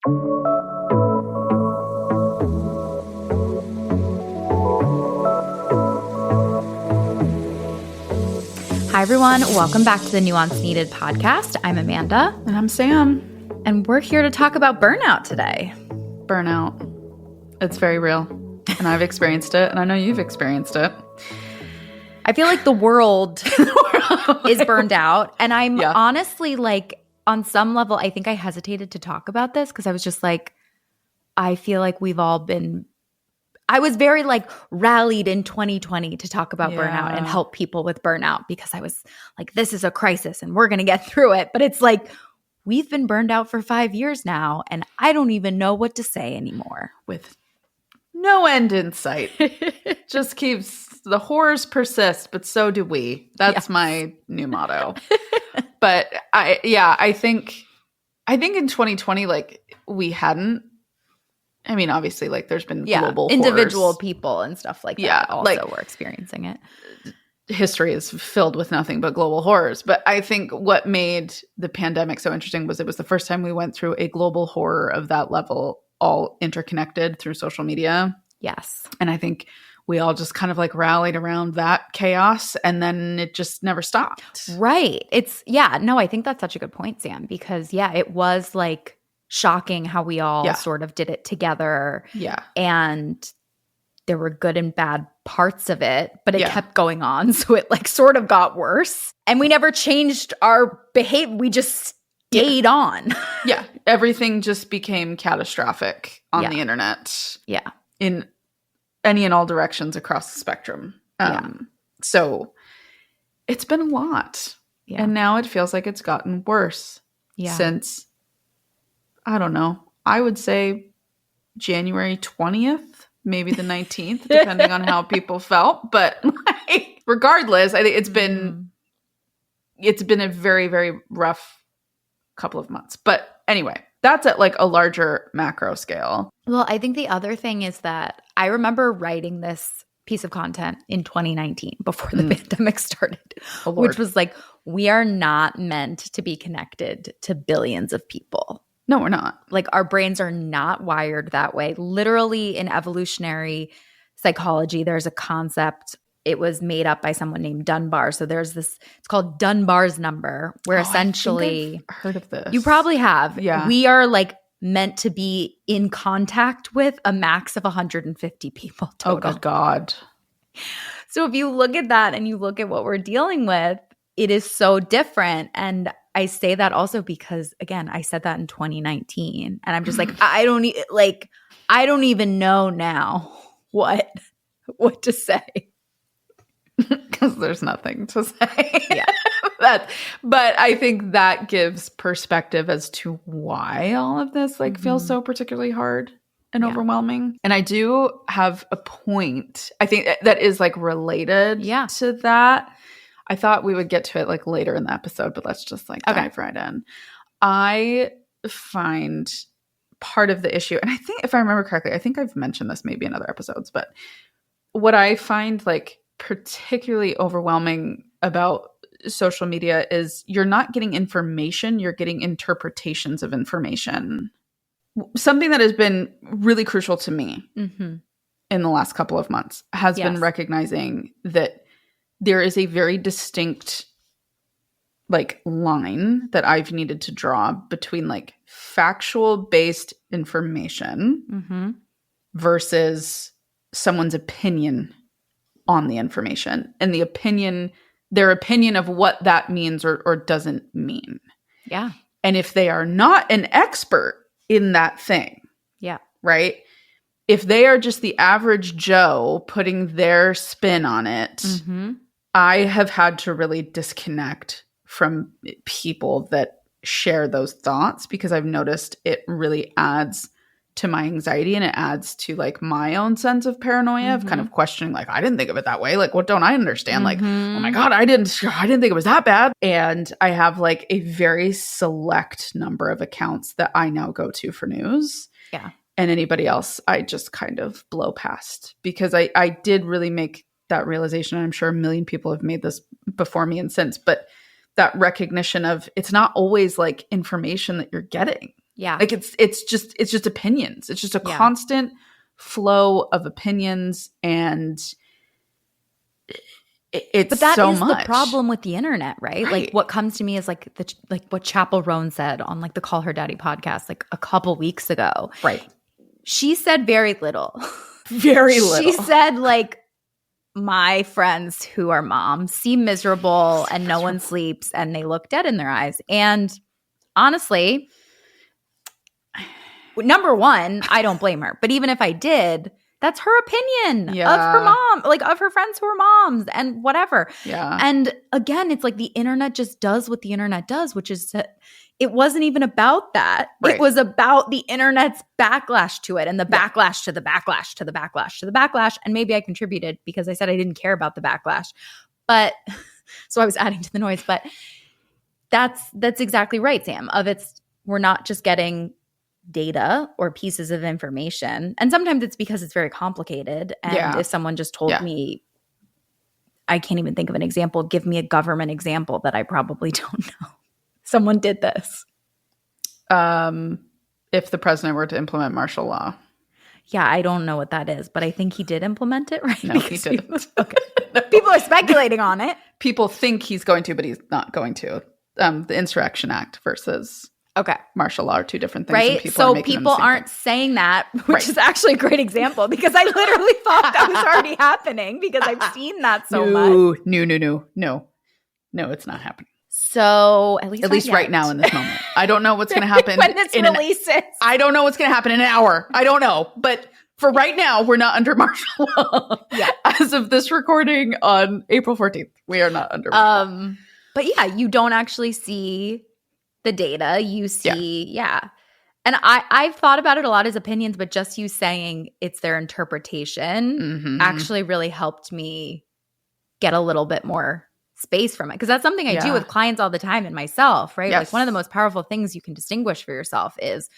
Hi, everyone. Welcome back to the Nuance Needed podcast. I'm Amanda. And I'm Sam. And we're here to talk about burnout today. Burnout. It's very real. And I've experienced it. And I know you've experienced it. I feel like the world is burned out. And I'm honestly like, on some level, I think I hesitated to talk about this because I was just like, I feel like we've all been – I was very like rallied in 2020 to talk about burnout and help people with burnout because I was like, this is a crisis and we're going to get through it. But it's like we've been burned out for 5 years now and I don't even know what to say anymore. With no end in sight. Just keeps – the horrors persist, but so do we. That's my new motto. But I think in 2020, like we hadn't. I mean, obviously, like there's been global individual horrors. People and stuff like that also were experiencing it. History is filled with nothing but global horrors. But I think what made the pandemic so interesting was it was the first time we went through a global horror of that level, all interconnected through social media. Yes. And I think we all just kind of like rallied around that chaos and then it just never stopped. Right. I think that's such a good point, Sam, because it was like shocking how we all sort of did it together. Yeah. And there were good and bad parts of it, but it kept going on. So it like sort of got worse. And we never changed our behavior. We just stayed on. Yeah. Everything just became catastrophic on the internet. Yeah. In any and all directions across the spectrum. So it's been a lot. Yeah. And now it feels like it's gotten worse since, I don't know, I would say January 20th, maybe the 19th, depending on how people felt. But like, regardless, I think it's been a very, very rough couple of months. But anyway, that's at like a larger macro scale. Well, I think the other thing is that I remember writing this piece of content in 2019 before the pandemic started, which was like, we are not meant to be connected to billions of people. No, we're not. Like our brains are not wired that way. Literally in evolutionary psychology, there's a concept. It was made up by someone named Dunbar. So there's this, it's called Dunbar's number, where essentially – I think I've heard of this. You probably have. Yeah. We are like meant to be in contact with a max of 150 people total. Oh, good God. So if you look at that and you look at what we're dealing with, it is so different. And I say that also because, again, I said that in 2019. And I'm just like, I don't even know now what to say. Because there's nothing to say. Yeah. But I think that gives perspective as to why all of this feels so particularly hard and overwhelming. And I do have a point, I think that is like related to that. I thought we would get to it like later in the episode, but let's just dive right in. I find part of the issue, and I think if I remember correctly, I think I've mentioned this maybe in other episodes, but what I find like particularly overwhelming about social media is you're not getting information, you're getting interpretations of information. Something that has been really crucial to me in the last couple of months has been recognizing that there is a very distinct like line that I've needed to draw between like factual based information versus someone's opinion on the information and their opinion of what that means or doesn't mean. Yeah. And if they are not an expert in that thing. Yeah. Right? If they are just the average Joe putting their spin on it, I have had to really disconnect from people that share those thoughts because I've noticed it really adds to my anxiety and it adds to like my own sense of paranoia of kind of questioning like, I didn't think of it that way. Like, what don't I understand? Like, oh my God, I didn't think it was that bad. And I have like a very select number of accounts that I now go to for news. Yeah. And anybody else, I just kind of blow past because I did really make that realization. I'm sure a million people have made this before me and since, but that recognition of it's not always like information that you're getting. Yeah. Like it's just opinions. It's just a constant flow of opinions, and it's but that so is much. the problem with the internet, right? Like what comes to me is like what Chapel Roan said on like the Call Her Daddy podcast like a couple weeks ago. Right. She said very little. Very little. She said like, my friends who are moms seem miserable and no one sleeps and they look dead in their eyes. And honestly, number one, I don't blame her. But even if I did, that's her opinion of her mom, like of her friends who are moms and whatever. Yeah. And again, it's like the internet just does what the internet does, which is it wasn't even about that. Right. It was about the internet's backlash to it and the backlash to the backlash to the backlash to the backlash. And maybe I contributed because I said I didn't care about the backlash. But so I was adding to the noise. But that's exactly right, Sam. We're not just getting data or pieces of information. And sometimes it's because it's very complicated. And if someone just told me, I can't even think of an example, give me a government example that I probably don't know. Someone did this. If the president were to implement martial law. Yeah, I don't know what that is, but I think he did implement it, right? No, he didn't. Okay. People are speculating on it. People think he's going to, but he's not going to. The Insurrection Act versus martial law are two different things. Right? People aren't saying that, which is actually a great example because I literally thought that was already happening because I've seen that so much. No, it's not happening. So at least right now in this moment. I don't know what's going to happen when this releases. I don't know what's going to happen in an hour. I don't know. But for right now, we're not under martial law. Yeah. As of this recording on April 14th, we are not under martial law. But yeah, you don't actually see the data. You see, And I've thought about it a lot as opinions, but just you saying it's their interpretation actually really helped me get a little bit more space from it. Because that's something I do with clients all the time and myself, right? Like one of the most powerful things you can distinguish for yourself is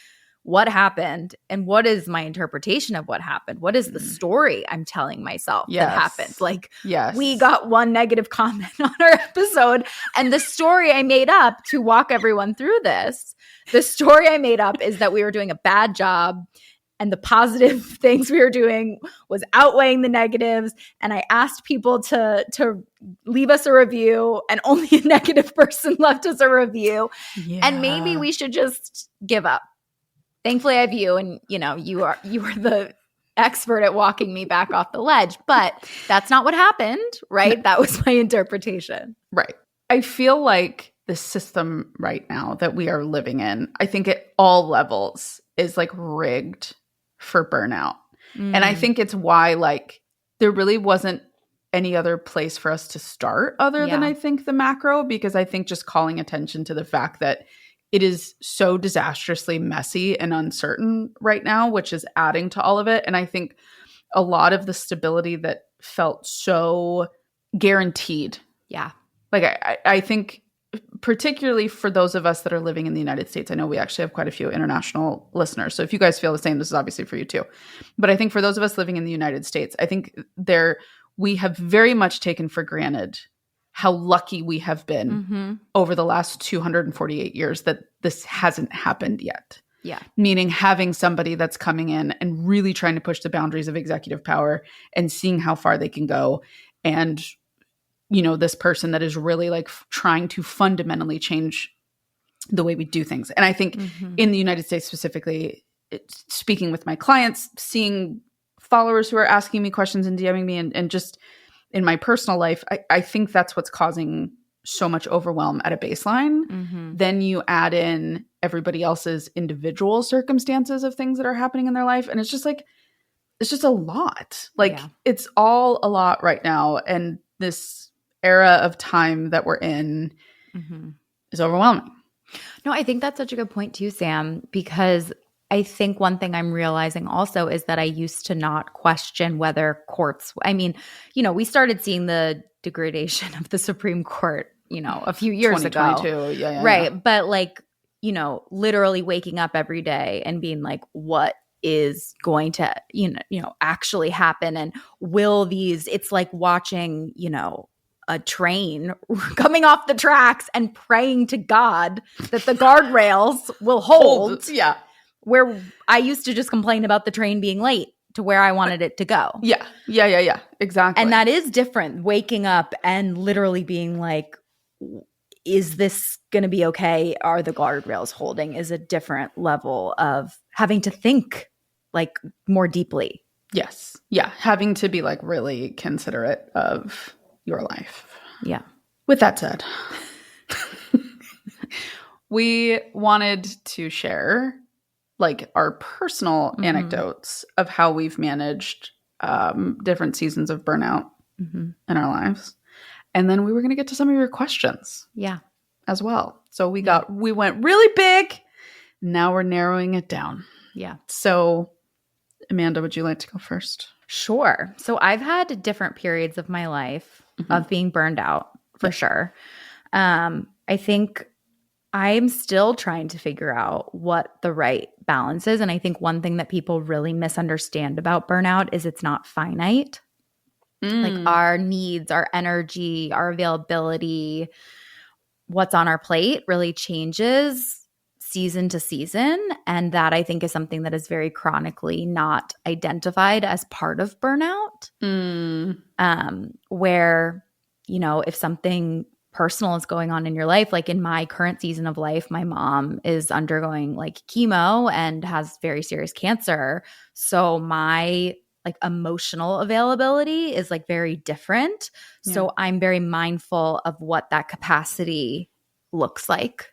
what happened and what is my interpretation of what happened? What is the story I'm telling myself that happened? Like we got one negative comment on our episode and the story I made up to walk everyone through this, the story I made up is that we were doing a bad job and the positive things we were doing was outweighing the negatives. And I asked people to leave us a review and only a negative person left us a review. Yeah. And maybe we should just give up. Thankfully, I have you, and you were the expert at walking me back off the ledge. But that's not what happened, right? That was my interpretation. Right. I feel like the system right now that we are living in, I think at all levels is like rigged for burnout. And I think it's why like there really wasn't any other place for us to start other than I think the macro, because I think just calling attention to the fact that it is so disastrously messy and uncertain right now, which is adding to all of it. And I think a lot of the stability that felt so guaranteed. Yeah. Like I think particularly for those of us that are living in the United States, I know we actually have quite a few international listeners. So if you guys feel the same, this is obviously for you too. But I think for those of us living in the United States, I think we have very much taken for granted how lucky we have been over the last 248 years that this hasn't happened yet. Yeah. Meaning having somebody that's coming in and really trying to push the boundaries of executive power and seeing how far they can go. And, this person that is really like trying to fundamentally change the way we do things. And I think in the United States specifically, speaking with my clients, seeing followers who are asking me questions and DMing me and just in my personal life, I think that's what's causing so much overwhelm at a baseline. Then you add in everybody else's individual circumstances of things that are happening in their life. And it's just like, it's just a lot. Like it's all a lot right now. And this era of time that we're in is overwhelming. No, I think that's such a good point too, Sam, because I think one thing I'm realizing also is that I used to not question whether courts – I mean, we started seeing the degradation of the Supreme Court, a few years ago. 2022, yeah. Right. But like, literally waking up every day and being like, what is going to, actually happen? And will these – it's like watching, a train coming off the tracks and praying to God that the guardrails will hold. Yeah. Where I used to just complain about the train being late to where I wanted it to go. Yeah. Exactly. And that is different. Waking up and literally being like, is this going to be okay? Are the guardrails holding? Is a different level of having to think like more deeply. Yes. Yeah. Having to be like really considerate of your life. Yeah. With that said, we wanted to share like our personal anecdotes of how we've managed different seasons of burnout in our lives. And then we were going to get to some of your questions. Yeah. As well. So we went really big. Now we're narrowing it down. Yeah. So Amanda, would you like to go first? Sure. So I've had different periods of my life of being burned out for sure. I think I'm still trying to figure out what the right balance is. And I think one thing that people really misunderstand about burnout is it's not finite. Like our needs, our energy, our availability, what's on our plate really changes season to season. And that I think is something that is very chronically not identified as part of burnout. Where, you know, if something personal is going on in your life, like in my current season of life, my mom is undergoing like chemo and has very serious cancer. So my like emotional availability is like very different. Yeah. So I'm very mindful of what that capacity looks like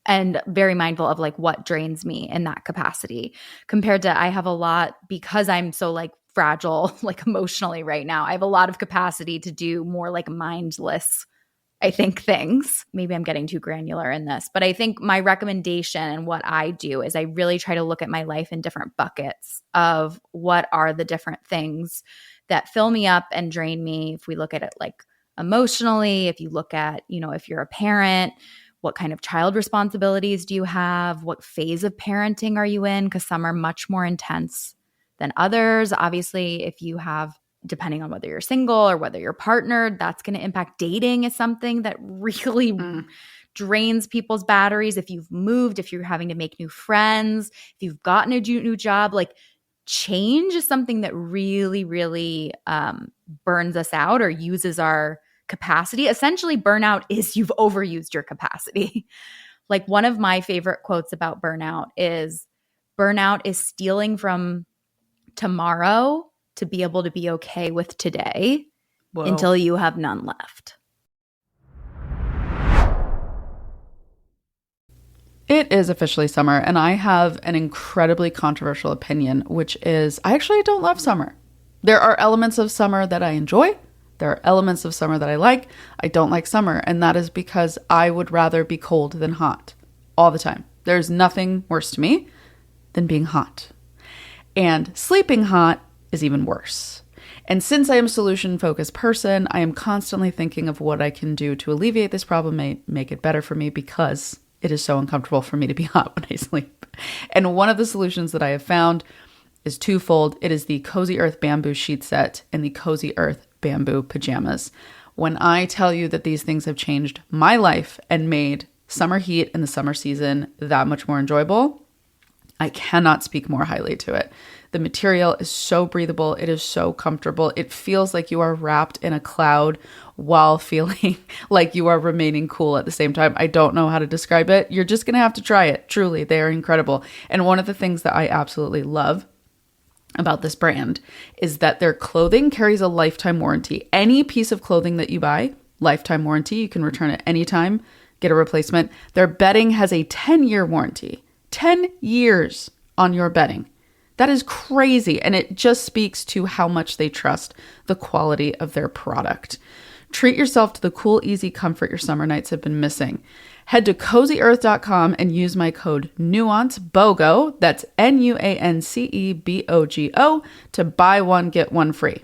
and very mindful of like what drains me in that capacity compared to I have a lot because I'm so like fragile, like emotionally right now. I have a lot of capacity to do more like mindless, I think, things. Maybe I'm getting too granular in this, but I think my recommendation and what I do is I really try to look at my life in different buckets of what are the different things that fill me up and drain me. If we look at it like emotionally, if you look at, you know, if you're a parent, what kind of child responsibilities do you have? What phase of parenting are you in? Because some are much more intense than others. Obviously, if you have, depending on whether you're single or whether you're partnered, that's going to impact. Dating is something that really drains people's batteries. If you've moved, if you're having to make new friends, if you've gotten a new job, like change is something that really, really burns us out or uses our capacity. Essentially, burnout is you've overused your capacity. Like one of my favorite quotes about burnout is stealing from tomorrow to be able to be okay with today until you have none left. It is officially summer, and I have an incredibly controversial opinion, which is I actually don't love summer. There are elements of summer that I enjoy. There are elements of summer that I like. I don't like summer, and that is because I would rather be cold than hot all the time. There's nothing worse to me than being hot. And sleeping hot is even worse. And since I am a solution-focused person, I am constantly thinking of what I can do to alleviate this problem, make it better for me, because it is so uncomfortable for me to be hot when I sleep. And one of the solutions that I have found is twofold. It is the Cozy Earth bamboo sheet set and the Cozy Earth bamboo pajamas. When I tell you that these things have changed my life and made summer heat in the summer season that much more enjoyable, I cannot speak more highly to it. The material is so breathable. It is so comfortable. It feels like you are wrapped in a cloud while feeling like you are remaining cool at the same time. I don't know how to describe it. You're just going to have to try it. Truly, they are incredible. And one of the things that I absolutely love about this brand is that their clothing carries a lifetime warranty. Any piece of clothing that you buy, lifetime warranty. You can return it anytime, get a replacement. Their bedding has a 10-year warranty. 10 years on your bedding. That is crazy. And it just speaks to how much they trust the quality of their product. Treat yourself to the cool, easy comfort your summer nights have been missing. Head to CozyEarth.com and use my code NUANCEBOGO, that's NUANCEBOGO, to buy one, get one free.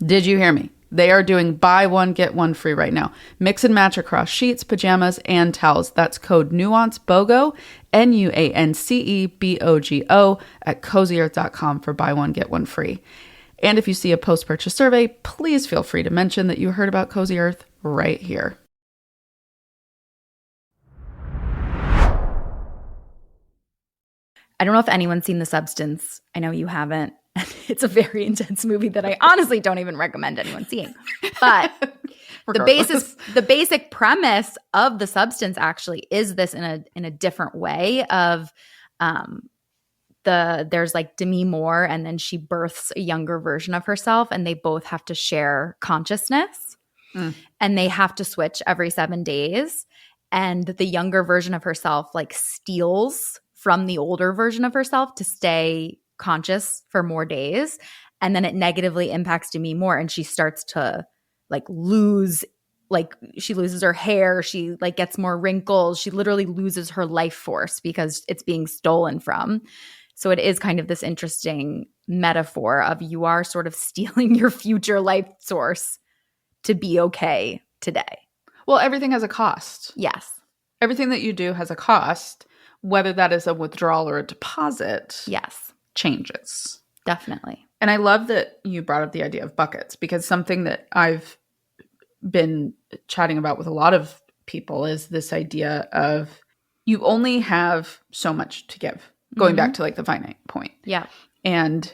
Did you hear me? They are doing buy one, get one free right now. Mix and match across sheets, pajamas, and towels. That's code NUANCEBOGO, NUANCEBOGO, at CozyEarth.com for buy one, get one free. And if you see a post-purchase survey, please feel free to mention that you heard about Cozy Earth right here. I don't know if anyone's seen The Substance. I know you haven't. It's a very intense movie that I honestly don't even recommend anyone seeing. But the basic premise of The Substance actually is this in a different way of there's like Demi Moore, and then she births a younger version of herself, and they both have to share consciousness. And they have to switch every 7 days. And the younger version of herself like steals from the older version of herself to stay conscious for more days. And then it negatively impacts Demi Moore, and she starts to like she loses her hair. She like gets more wrinkles. She literally loses her life force because it's being stolen from. So it is kind of this interesting metaphor of you are sort of stealing your future life source to be okay today. Well, everything has a cost. Yes. Everything that you do has a cost, whether that is a withdrawal or a deposit. Yes. Changes. Definitely. And I love that you brought up the idea of buckets, because something that I've been chatting about with a lot of people is this idea of you only have so much to give, going back to like the finite point. Yeah. And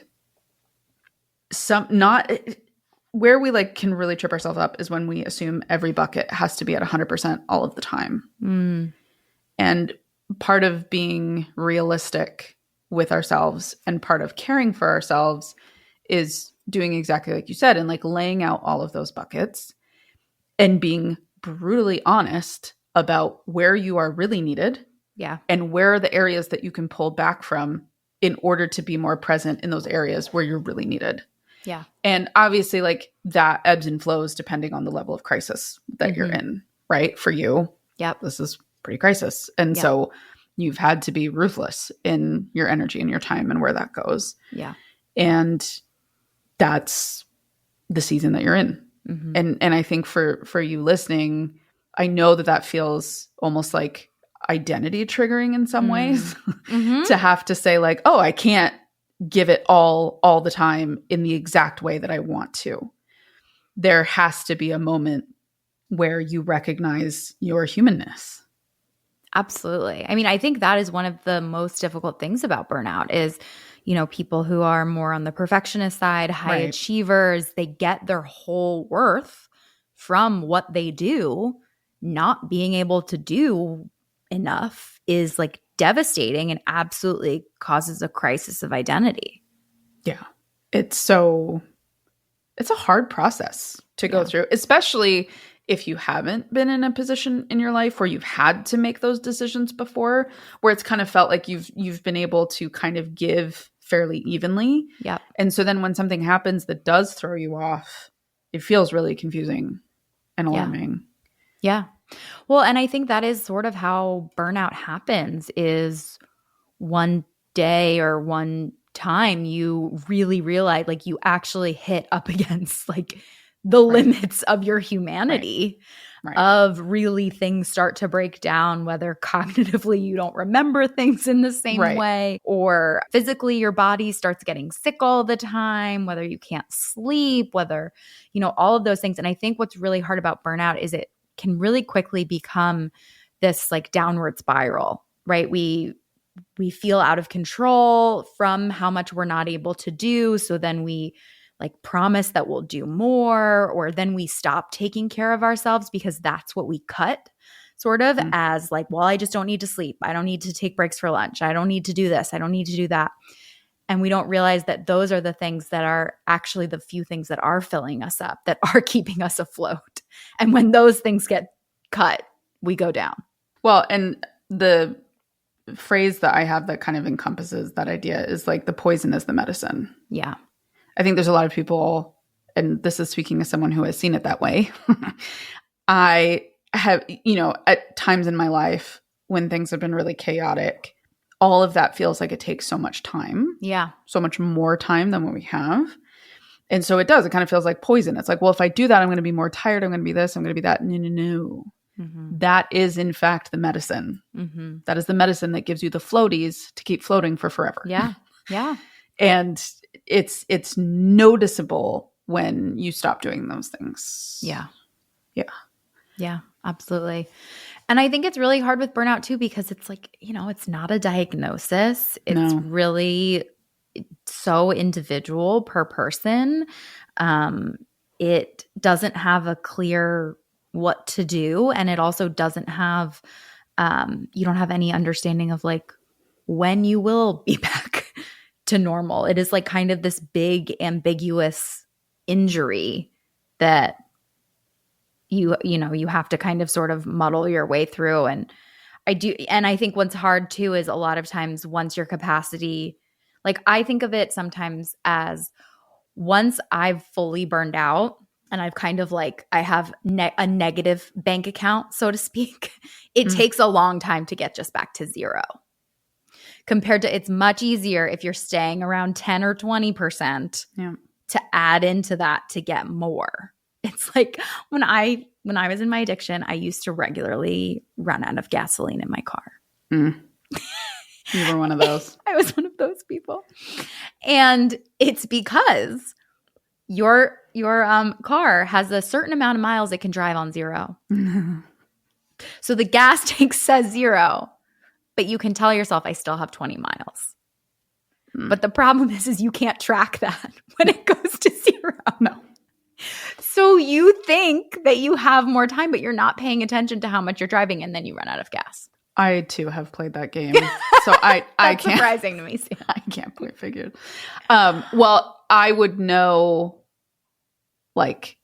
where we like can really trip ourselves up is when we assume every bucket has to be at 100% all of the time. And part of being realistic with ourselves and part of caring for ourselves is doing exactly like you said, and like laying out all of those buckets and being brutally honest about where you are really needed. Yeah. And where are the areas that you can pull back from in order to be more present in those areas where you're really needed. Yeah. And obviously like that ebbs and flows depending on the level of crisis that you're in, right? For you, this is pretty crisis. And so you've had to be ruthless in your energy and your time and where that goes. Yeah. And that's the season that you're in. And I think for you listening, I know that feels almost like identity triggering in some ways to have to say like, oh, I can't give it all the time in the exact way that I want to. There has to be a moment where you recognize your humanness. Absolutely. I mean, I think that is one of the most difficult things about burnout is, you know, people who are more on the perfectionist side, high achievers, they get their whole worth from what they do. Not being able to do enough is like devastating and absolutely causes a crisis of identity. Yeah. It's a hard process to go through, especially if you haven't been in a position in your life where you've had to make those decisions before, where it's kind of felt like you've been able to kind of give fairly evenly. Yeah. And so then when something happens that does throw you off, it feels really confusing and alarming. Yeah. Well, and I think that is sort of how burnout happens is one day or one time you really realize like you actually hit up against like the limits of your humanity of really things start to break down, whether cognitively you don't remember things in the same way or physically your body starts getting sick all the time, whether you can't sleep, whether, you know, all of those things. And I think what's really hard about burnout is it can really quickly become this like downward spiral, right? We feel out of control from how much we're not able to do. So then we like promise that we'll do more, or then we stop taking care of ourselves because that's what we cut sort of as like, well, I just don't need to sleep. I don't need to take breaks for lunch. I don't need to do this. I don't need to do that. And we don't realize that those are the things that are actually the few things that are filling us up, that are keeping us afloat. And when those things get cut, we go down. Well, and the phrase that I have that kind of encompasses that idea is like the poison is the medicine. Yeah. I think there's a lot of people, and this is speaking as someone who has seen it that way. I have, you know, at times in my life when things have been really chaotic, all of that feels like it takes so much time. Yeah. So much more time than what we have. And so it does. It kind of feels like poison. It's like, well, if I do that, I'm going to be more tired. I'm going to be this. I'm going to be that. No. That is, in fact, the medicine. That is the medicine that gives you the floaties to keep floating for forever. Yeah. Yeah. And it's noticeable when you stop doing those things. Yeah. Yeah. Yeah, absolutely. And I think it's really hard with burnout too, because it's like, it's not a diagnosis. It's really so individual per person. It doesn't have a clear what to do. And it also doesn't have, you don't have any understanding of like when you will be back to normal. It is like kind of this big ambiguous injury that you have to kind of sort of muddle your way through. And I think what's hard too is a lot of times once your capacity, like I think of it sometimes as once I've fully burned out and I've kind of like, I have a negative bank account, so to speak, it takes a long time to get just back to zero. Compared to, it's much easier if you're staying around 10 or 20% to add into that to get more. It's like when I was in my addiction, I used to regularly run out of gasoline in my car. You were one of those. I was one of those people. And it's because your car has a certain amount of miles it can drive on zero. So the gas tank says zero, but you can tell yourself, I still have 20 miles. But the problem is you can't track that when it goes to zero. No. So you think that you have more time, but you're not paying attention to how much you're driving, and then you run out of gas. I too have played that game, so I can't. Surprising to me. I can't play figured. Well, I would know like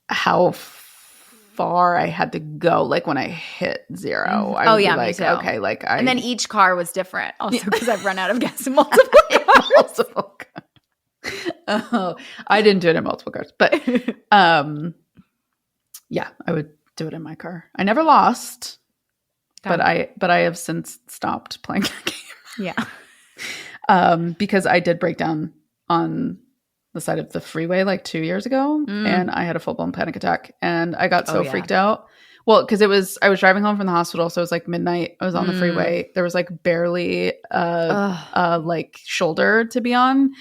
how far I had to go, like when I hit zero. I would be like, me too. Okay, like and then each car was different, also because I've run out of gas in multiple cars. Oh, I didn't do it in multiple cars, but yeah, I would do it in my car. I never lost, but I have since stopped playing that game. Yeah, because I did break down on the side of the freeway like 2 years ago, and I had a full-blown panic attack, and I got so freaked out. Well, because I was driving home from the hospital, so it was like midnight. I was on the freeway. There was like barely like shoulder to be on.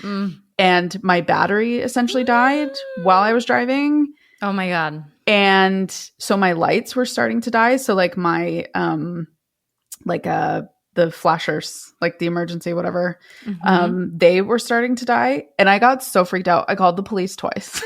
And my battery essentially died while I was driving. Oh my God. And so my lights were starting to die. So like my, the flashers, like the emergency, whatever, they were starting to die. And I got so freaked out. I called the police twice.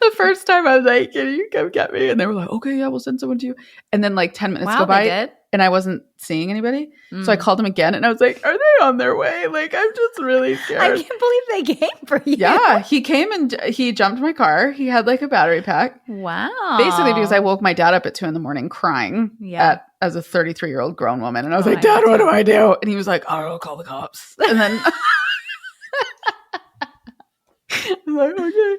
The first time I was like, can you come get me? And they were like, okay, yeah, we'll send someone to you. And then like 10 minutes go by and I wasn't seeing anybody. So I called them again and I was like, are they on their way? Like, I'm just really scared. I can't believe they came for you. Yeah. He came and he jumped my car. He had like a battery pack. Wow. Basically because I woke my dad up at 2 a.m. crying as a 33-year-old grown woman. And I was like, Dad, what do I do? And he was like, I'll call the cops. And then I'm like, okay.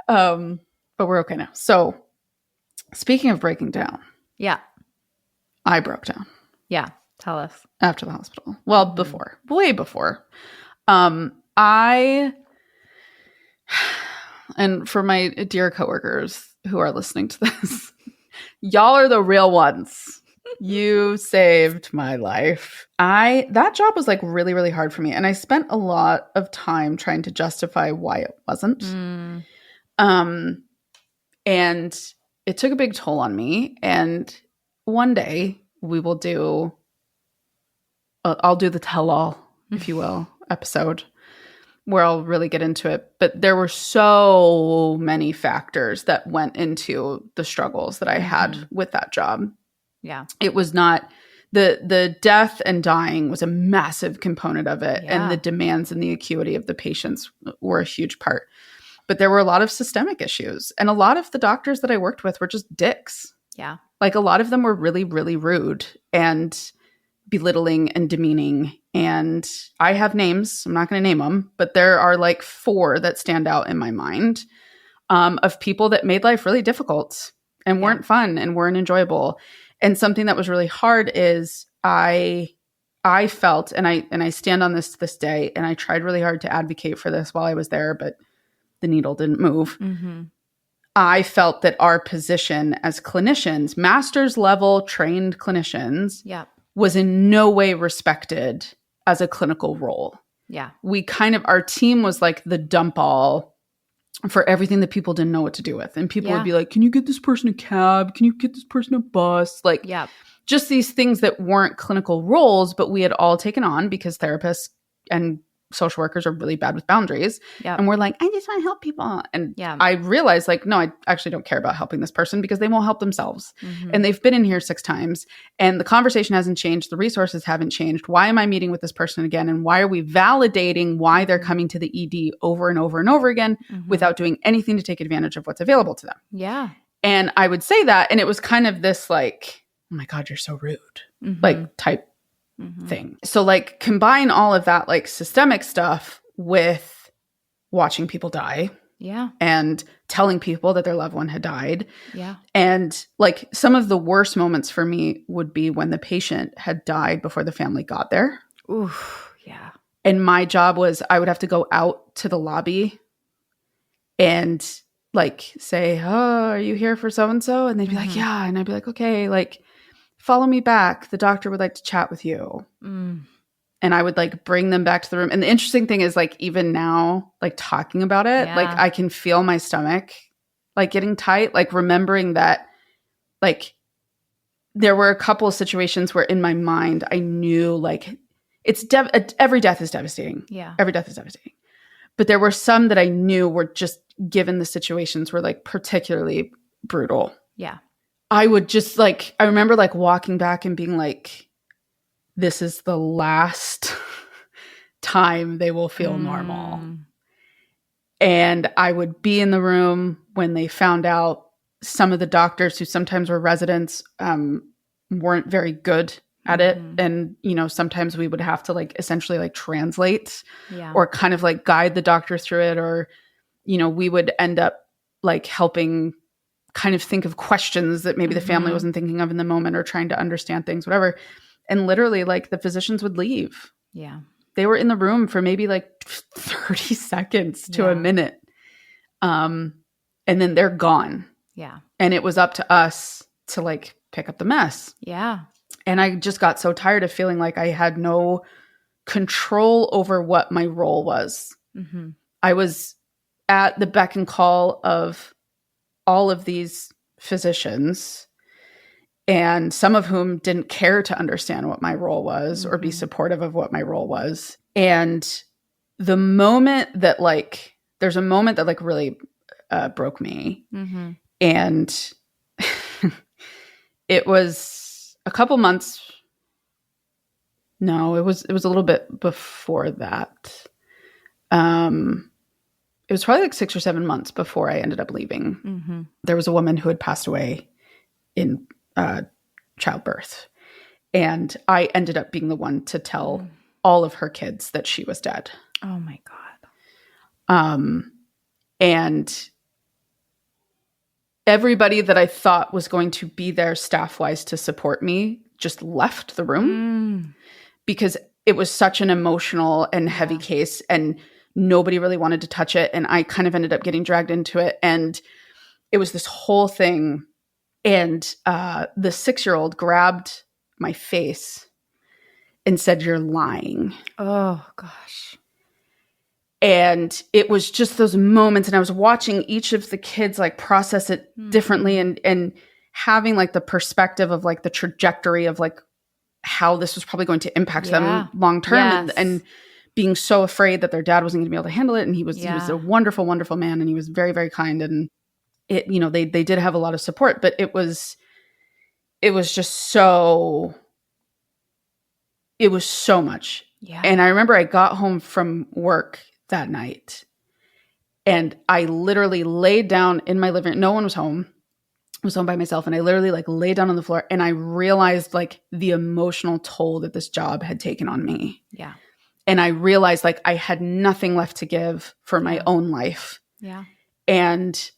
But we're okay now. So speaking of breaking down. Yeah. I broke down. Yeah. Tell us. After the hospital. Well, before. Way before. And for my dear coworkers who are listening to this, y'all are the real ones. You saved my life. That job was like really, really hard for me. And I spent a lot of time trying to justify why it wasn't. And it took a big toll on me. And one day we will do, I'll do the tell-all, if you will, episode where I'll really get into it. But there were so many factors that went into the struggles that I had with that job. Yeah. It was not the death and dying was a massive component of it. Yeah. And the demands and the acuity of the patients were a huge part. But there were a lot of systemic issues. And a lot of the doctors that I worked with were just dicks. Yeah. Like a lot of them were really, really rude and belittling and demeaning. And I have names. I'm not going to name them. But there are like 4 that stand out in my mind of people that made life really difficult and weren't fun and weren't enjoyable. And something that was really hard is I felt, and I stand on this to this day, and I tried really hard to advocate for this while I was there, but the needle didn't move. I felt that our position as clinicians, master's level trained clinicians, was in no way respected as a clinical role. Yeah. we kind of, our team was like the dump all for everything that people didn't know what to do with. And people would be like, can you get this person a cab? Can you get this person a bus? Like just these things that weren't clinical roles, but we had all taken on because therapists and social workers are really bad with boundaries. And we're like, I just want to help people. And I realized like, no, I actually don't care about helping this person because they won't help themselves. And they've been in here 6 times and the conversation hasn't changed. The resources haven't changed. Why am I meeting with this person again? And why are we validating why they're coming to the ED over and over and over again without doing anything to take advantage of what's available to them? Yeah. And I would say that. And it was kind of this like, oh my God, you're so rude, like type thing. So like combine all of that like systemic stuff with watching people die. Yeah. And telling people that their loved one had died. Yeah. And like some of the worst moments for me would be when the patient had died before the family got there. Oof. Yeah. And my job was I would have to go out to the lobby and like say, oh, are you here for so-and-so? And they'd be like, yeah. And I'd be like, okay, like follow me back. The doctor would like to chat with you. And I would like bring them back to the room. And the interesting thing is like, even now, like talking about it, like I can feel my stomach like getting tight, like remembering that like there were a couple of situations where in my mind, I knew like it's every death is devastating. Yeah. Every death is devastating. But there were some that I knew were just given the situations were like particularly brutal. Yeah. I would just like, I remember like walking back and being like, this is the last time they will feel normal. And I would be in the room when they found out. Some of the doctors who sometimes were residents weren't very good at it. And, you know, sometimes we would have to like essentially like translate or kind of like guide the doctor through it. Or, you know, we would end up like helping kind of think of questions that maybe the family wasn't thinking of in the moment or trying to understand things, whatever. And literally like the physicians would leave. Yeah. They were in the room for maybe like 30 seconds to a minute. And then they're gone. Yeah. And it was up to us to like pick up the mess. Yeah. And I just got so tired of feeling like I had no control over what my role was. I was at the beck and call of all of these physicians, and some of whom didn't care to understand what my role was or be supportive of what my role was. And the moment that like, there's a moment that like really broke me. And it was a couple months. No, it was a little bit before that. It was probably like 6 or 7 months before I ended up leaving. There was a woman who had passed away in childbirth. And I ended up being the one to tell all of her kids that she was dead. Oh my God. And everybody that I thought was going to be there staff-wise to support me just left the room because it was such an emotional and heavy case and nobody really wanted to touch it. And I kind of ended up getting dragged into it. And it was this whole thing. And the 6-year-old grabbed my face and said, "You're lying." Oh, gosh. And it was just those moments. And I was watching each of the kids like process it differently and having like the perspective of like the trajectory of like how this was probably going to impact them long term and being so afraid that their dad wasn't going to be able to handle it. And he was a wonderful, wonderful man. And he was very, very kind. And it, you know, they did have a lot of support, but it was just so, it was so much. Yeah. And I remember I got home from work that night and I literally laid down in my living room. No one was home. I was home by myself. And I literally like laid down on the floor and I realized like the emotional toll that this job had taken on me. Yeah. And I realized like I had nothing left to give for my own life. Yeah. And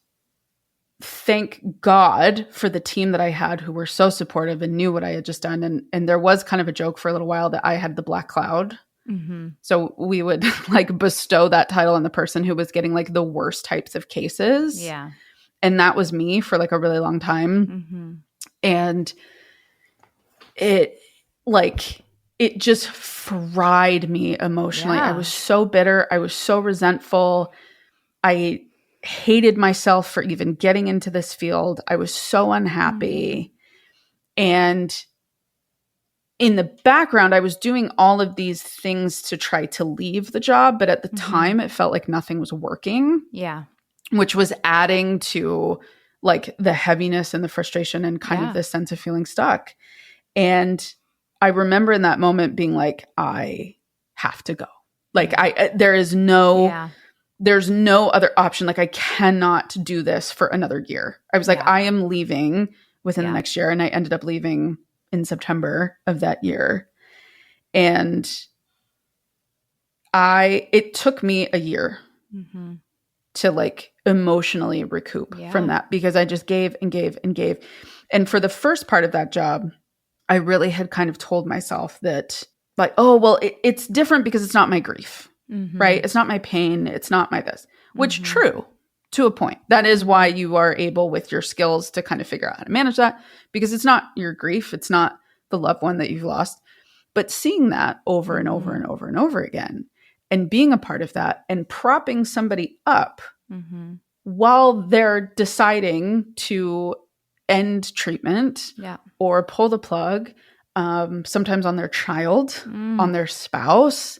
thank God for the team that I had who were so supportive and knew what I had just done. And there was kind of a joke for a little while that I had the black cloud. So we would like bestow that title on the person who was getting like the worst types of cases. Yeah. And that was me for like a really long time. And it like it just fried me emotionally. Yeah. I was so bitter. I was so resentful. I hated myself for even getting into this field. I was so unhappy. And in the background, I was doing all of these things to try to leave the job. But at the time, it felt like nothing was working. Yeah. Which was adding to like the heaviness and the frustration and kind of this sense of feeling stuck. And I remember in that moment being like, I have to go. Like there's no other option. Like I cannot do this for another year. I was like, I am leaving within the next year. And I ended up leaving in September of that year. And it took me a year to like emotionally recoup from that, because I just gave and gave and gave. And for the first part of that job, I really had kind of told myself that like, oh, well, it's different because it's not my grief, right? It's not my pain. It's not my this, which true to a point. That is why you are able with your skills to kind of figure out how to manage that, because it's not your grief. It's not the loved one that you've lost. But seeing that over and over and over and over again, and being a part of that and propping somebody up while they're deciding to end treatment or pull the plug, sometimes on their child, on their spouse,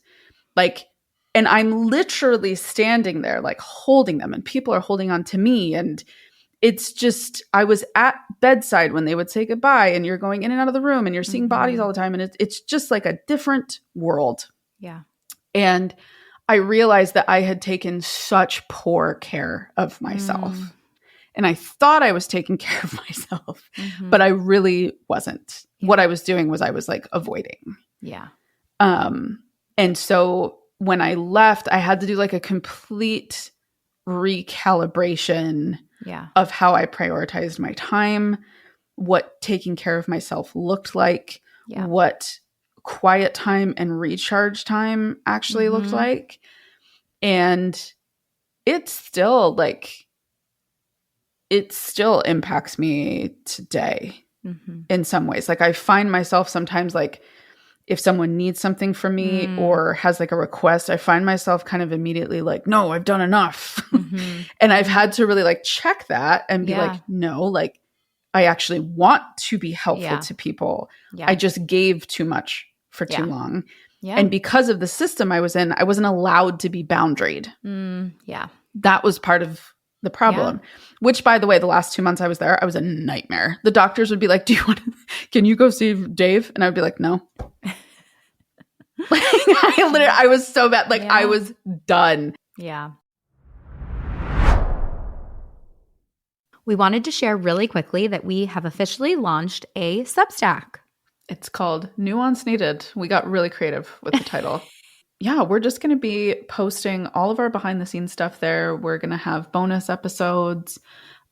like, and I'm literally standing there like holding them, and people are holding on to me. And it's just, I was at bedside when they would say goodbye, and you're going in and out of the room and you're seeing bodies all the time. And it's just like a different world. Yeah. And I realized that I had taken such poor care of myself. And I thought I was taking care of myself, but I really wasn't. What I was doing was I was like avoiding. Yeah. And so when I left, I had to do like a complete recalibration of how I prioritized my time, what taking care of myself looked like, what quiet time and recharge time actually looked like. And it's still like, it still impacts me today in some ways. Like I find myself sometimes like if someone needs something from me or has like a request, I find myself kind of immediately like, no, I've done enough. And I've had to really like check that and be like, no, like I actually want to be helpful to people. I just gave too much for too long. And because of the system I was in, I wasn't allowed to be boundaried. That was part of the problem, which by the way, the last 2 months I was there, I was a nightmare. The doctors would be like, can you go see Dave? And I would be like, no. Like, I was so bad. Like I was done. Yeah. We wanted to share really quickly that we have officially launched a Substack. It's called Nuance Needed. We got really creative with the title. We're just going to be posting all of our behind the scenes stuff there. We're going to have bonus episodes.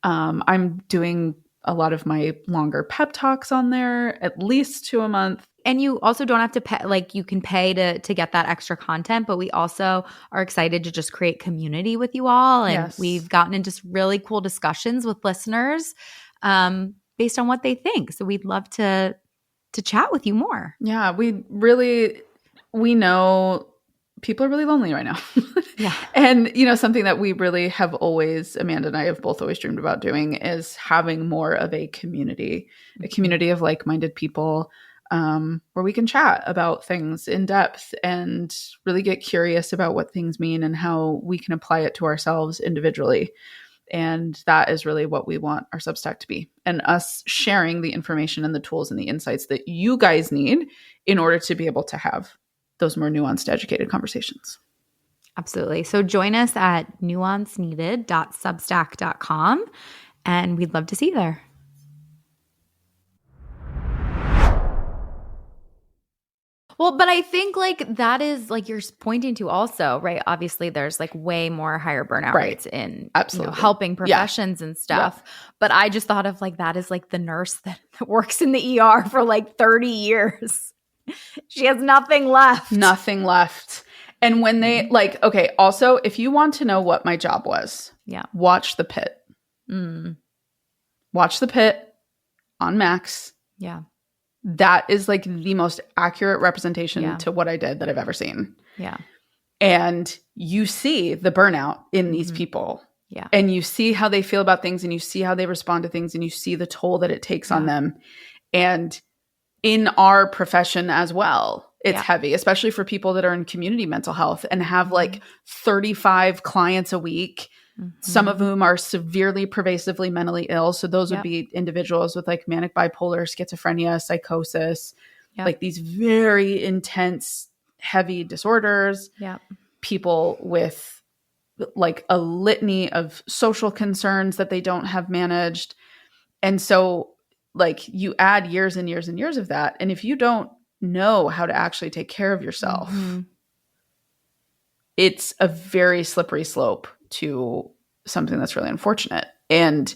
I'm doing a lot of my longer pep talks on there, at least 2 a month. And you also don't have to pay, like you can pay to get that extra content, but we also are excited to just create community with you all. And we've gotten into just really cool discussions with listeners based on what they think. So we'd love to chat with you more. Yeah, we know people are really lonely right now. And, something that we really have always, Amanda and I have both always dreamed about doing is having more of a community of like-minded people where we can chat about things in depth and really get curious about what things mean and how we can apply it to ourselves individually. And that is really what we want our Substack to be, and us sharing the information and the tools and the insights that you guys need in order to be able to have those more nuanced, educated conversations. Absolutely. So join us at nuanceneeded.substack.com, and we'd love to see you there. Well, but I think like that is like you're pointing to also, right? Obviously, there's like way more higher burnout rates in helping professions and stuff. But I just thought of like that as like the nurse that works in the ER for like 30 years. She has nothing left. Nothing left. And when they like, okay, also, if you want to know what my job was, watch The Pit. Watch The Pit on Max. Yeah. that is like the most accurate representation to what I did that I've ever seen. Yeah. And you see the burnout in these people. Yeah. And you see how they feel about things, and you see how they respond to things, and you see the toll that it takes on them. And in our profession as well, it's heavy, especially for people that are in community mental health and have like 35 clients a week, some of whom are severely pervasively mentally ill. So those would be individuals with like manic bipolar, schizophrenia, psychosis, like these very intense, heavy disorders. People with like a litany of social concerns that they don't have managed. And so like you add years and years and years of that. And if you don't know how to actually take care of yourself, it's a very slippery slope to something that's really unfortunate. And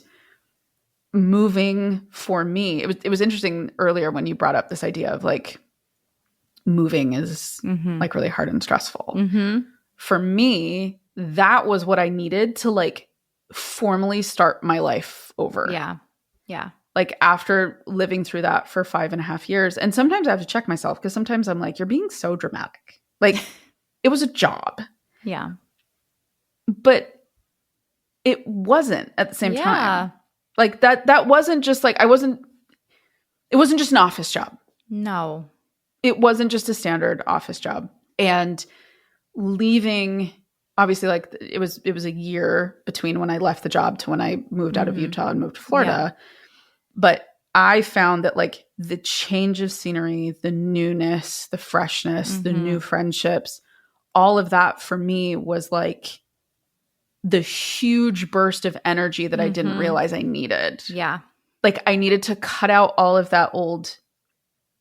moving for me, it was interesting earlier when you brought up this idea of like moving is like really hard and stressful. For me, that was what I needed to like formally start my life over. Yeah. Like after living through that for 5.5 years. And sometimes I have to check myself because sometimes I'm like, you're being so dramatic. Like it was a job. Yeah. But it wasn't at the same time. Like that wasn't just like, it wasn't just an office job. No. It wasn't just a standard office job. And leaving, obviously, like it was a year between when I left the job to when I moved out of Utah and moved to Florida. But I found that like the change of scenery, the newness, the freshness, the new friendships, all of that for me was like the huge burst of energy that I didn't realize I needed. Yeah. Like I needed to cut out all of that old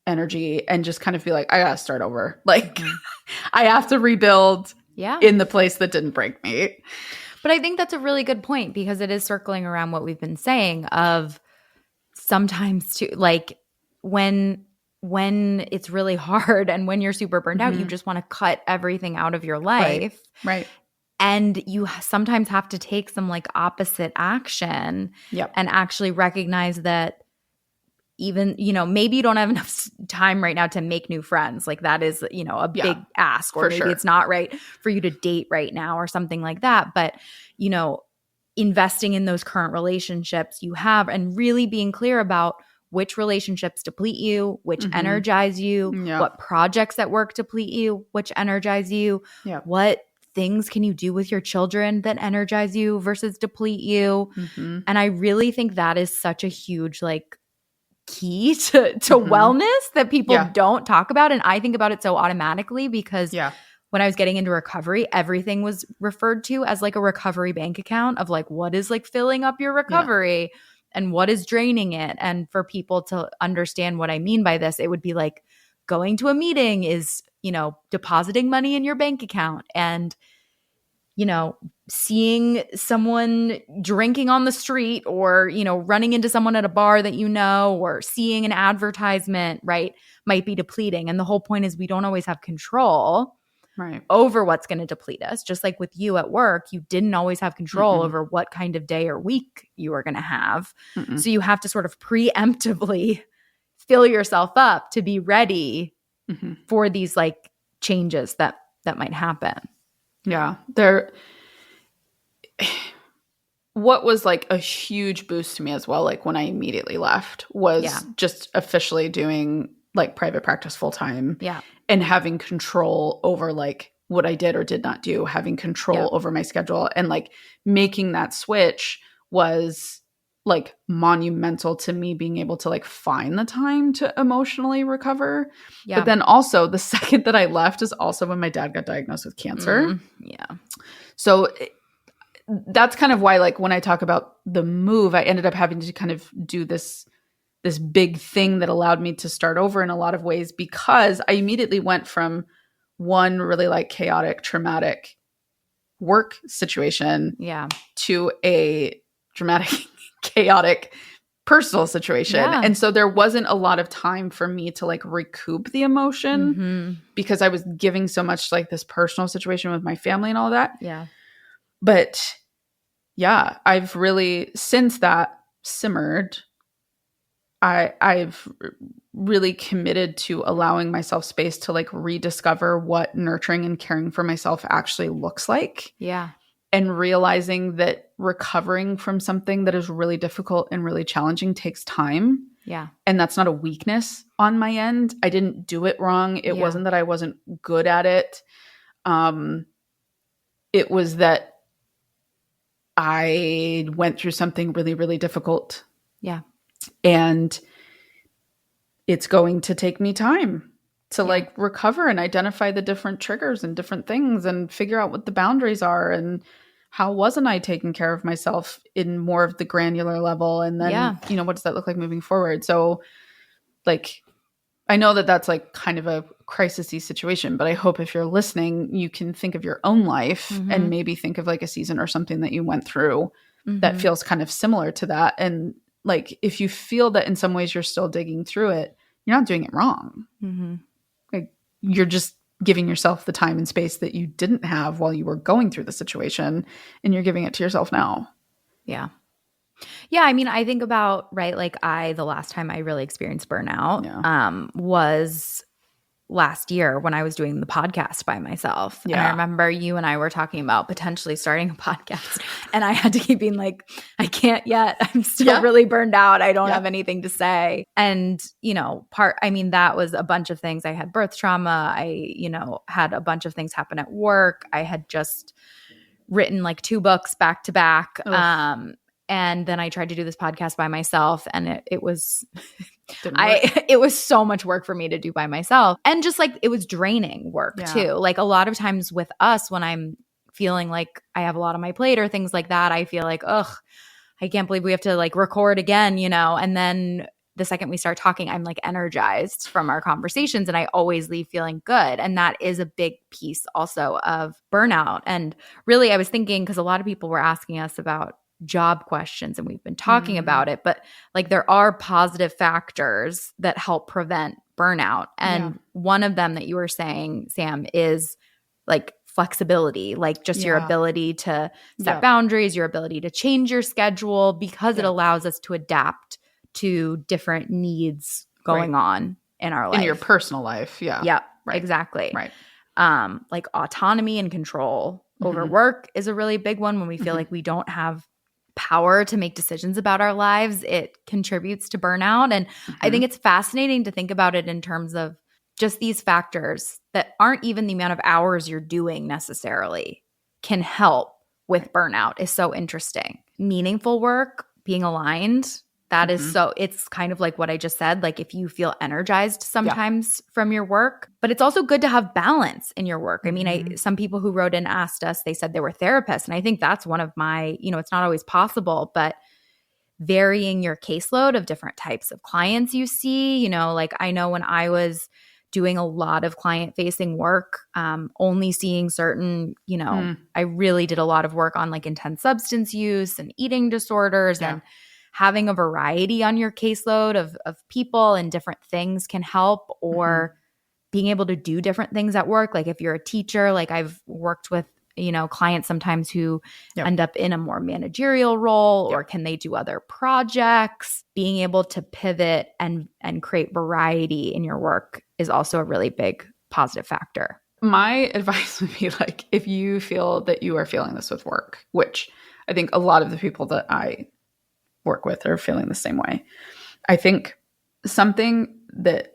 energy and just kind of be like, I gotta start over. Like I have to rebuild in the place that didn't break me. But I think that's a really good point because it is circling around what we've been saying of sometimes too, like when it's really hard and when you're super burned out, you just want to cut everything out of your life. Right. And you sometimes have to take some like opposite action and actually recognize that even, you know, maybe you don't have enough time right now to make new friends. Like that is, you know, a big ask, or maybe it's not right for you to date right now or something like that. But, you know, investing in those current relationships you have and really being clear about which relationships deplete you, which energize you, what projects at work deplete you, which energize you, what things can you do with your children that energize you versus deplete you. And I really think that is such a huge like key to wellness that people don't talk about. And I think about it so automatically because when I was getting into recovery, everything was referred to as like a recovery bank account of like what is like filling up your recovery and what is draining it. And for people to understand what I mean by this, it would be like going to a meeting is, you know, depositing money in your bank account and, you know, seeing someone drinking on the street or, you know, running into someone at a bar that you know, or seeing an advertisement, right, might be depleting. And the whole point is we don't always have control over what's going to deplete us. Just like with you at work, you didn't always have control over what kind of day or week you were going to have. So you have to sort of preemptively fill yourself up to be ready for these like changes that might happen. Yeah. What was like a huge boost to me as well, like when I immediately left, was just officially doing like private practice full time. And having control over like what I did or did not do, having control over my schedule, and like making that switch was like monumental to me being able to like find the time to emotionally recover. But then also the second that I left is also when my dad got diagnosed with cancer. So that's kind of why like when I talk about the move, I ended up having to kind of do this big thing that allowed me to start over in a lot of ways, because I immediately went from one really like chaotic, traumatic work situation to a dramatic, chaotic personal situation. And so there wasn't a lot of time for me to like recoup the emotion because I was giving so much like this personal situation with my family and all that. But yeah, I've really, since that simmered, I've really committed to allowing myself space to like rediscover what nurturing and caring for myself actually looks like. Yeah. And realizing that recovering from something that is really difficult and really challenging takes time. Yeah. And that's not a weakness on my end. I didn't do it wrong. It wasn't that I wasn't good at it. It was that I went through something really, really difficult. Yeah. And it's going to take me time to like recover and identify the different triggers and different things and figure out what the boundaries are and how wasn't I taking care of myself in more of the granular level. And then, you know, what does that look like moving forward? So like, I know that that's like kind of a crisis-y situation, but I hope if you're listening, you can think of your own life and maybe think of like a season or something that you went through that feels kind of similar to that. And like, if you feel that in some ways you're still digging through it, you're not doing it wrong. Like, you're just giving yourself the time and space that you didn't have while you were going through the situation, and you're giving it to yourself now. Yeah. Yeah. I mean, I think about, right, like the last time I really experienced burnout was last year when I was doing the podcast by myself. And I remember you and I were talking about potentially starting a podcast, and I had to keep being like, I can't yet. I'm still really burned out. I don't have anything to say. And, you know, that was a bunch of things. I had birth trauma. I, you know, had a bunch of things happen at work. I had just written like 2 books back to back. And then I tried to do this podcast by myself, and it was it was so much work for me to do by myself. And just like it was draining work too. Like a lot of times with us, when I'm feeling like I have a lot on my plate or things like that, I feel like, ugh, I can't believe we have to like record again, you know? And then the second we start talking, I'm like energized from our conversations, and I always leave feeling good. And that is a big piece also of burnout. And really, I was thinking, because a lot of people were asking us about job questions and we've been talking about it, but like there are positive factors that help prevent burnout. And one of them that you were saying, Sam, is like flexibility, like just your ability to set boundaries, your ability to change your schedule, because it allows us to adapt to different needs going on in our life. In your personal life. Yeah. Exactly. Right. Like autonomy and control over work is a really big one. When we feel like we don't have power to make decisions about our lives, it contributes to burnout. And I think it's fascinating to think about it in terms of just these factors that aren't even the amount of hours you're doing necessarily can help with burnout is so interesting. Meaningful work, being aligned, that is so, it's kind of like what I just said, like if you feel energized sometimes from your work, but it's also good to have balance in your work. I mean, some people who wrote in asked us, they said they were therapists. And I think that's one of my, you know, it's not always possible, but varying your caseload of different types of clients you see, you know, like I know when I was doing a lot of client facing work, only seeing certain, you know, I really did a lot of work on like intense substance use and eating disorders, and having a variety on your caseload of people and different things can help, or being able to do different things at work. Like if you're a teacher, like I've worked with, you know, clients sometimes who end up in a more managerial role, or can they do other projects? Being able to pivot and create variety in your work is also a really big positive factor. My advice would be like, if you feel that you are feeling this with work, which I think a lot of the people that I work with are feeling the same way. I think something that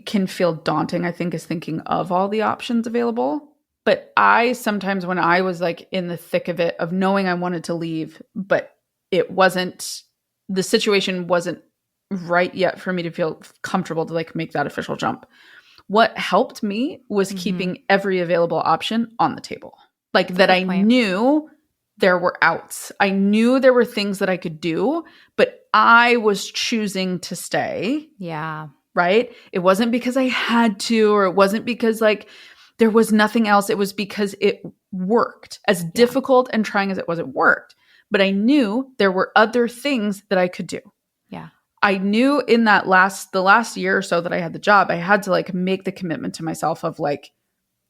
can feel daunting, I think, is thinking of all the options available. But I sometimes, when I was like in the thick of it, of knowing I wanted to leave, but it wasn't, the situation wasn't right yet for me to feel comfortable to like make that official jump. What helped me was keeping every available option on the table. Like that I knew there were outs. I knew there were things that I could do, but I was choosing to stay. Yeah. Right? It wasn't because I had to, or it wasn't because like there was nothing else. It was because it worked. As difficult and trying as it was, it worked. But I knew there were other things that I could do. Yeah. I knew in that the last year or so that I had the job, I had to like make the commitment to myself of like,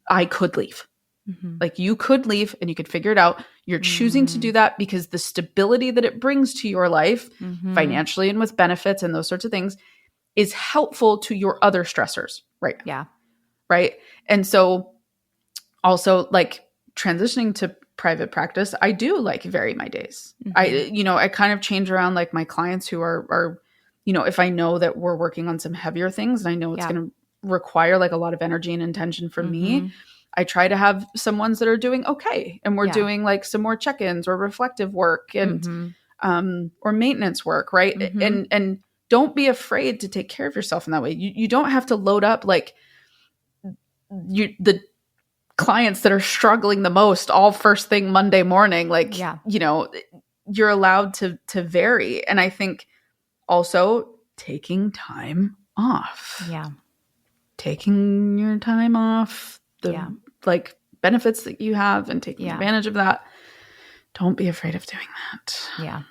I could leave. Mm-hmm. Like you could leave and you could figure it out. You're choosing to do that because the stability that it brings to your life financially and with benefits and those sorts of things is helpful to your other stressors right now. Yeah. Right. And so also like transitioning to private practice, I do like vary my days. I kind of change around like my clients who are, if I know that we're working on some heavier things and I know it's going to require like a lot of energy and intention from me, I try to have some ones that are doing okay. And we're doing like some more check-ins or reflective work and, or maintenance work. Right. And don't be afraid to take care of yourself in that way. You don't have to load up like the clients that are struggling the most all first thing Monday morning. Like, you're allowed to vary. And I think also taking time off. Yeah. Taking your time off, like benefits that you have and taking advantage of that. Don't be afraid of doing that. Yeah.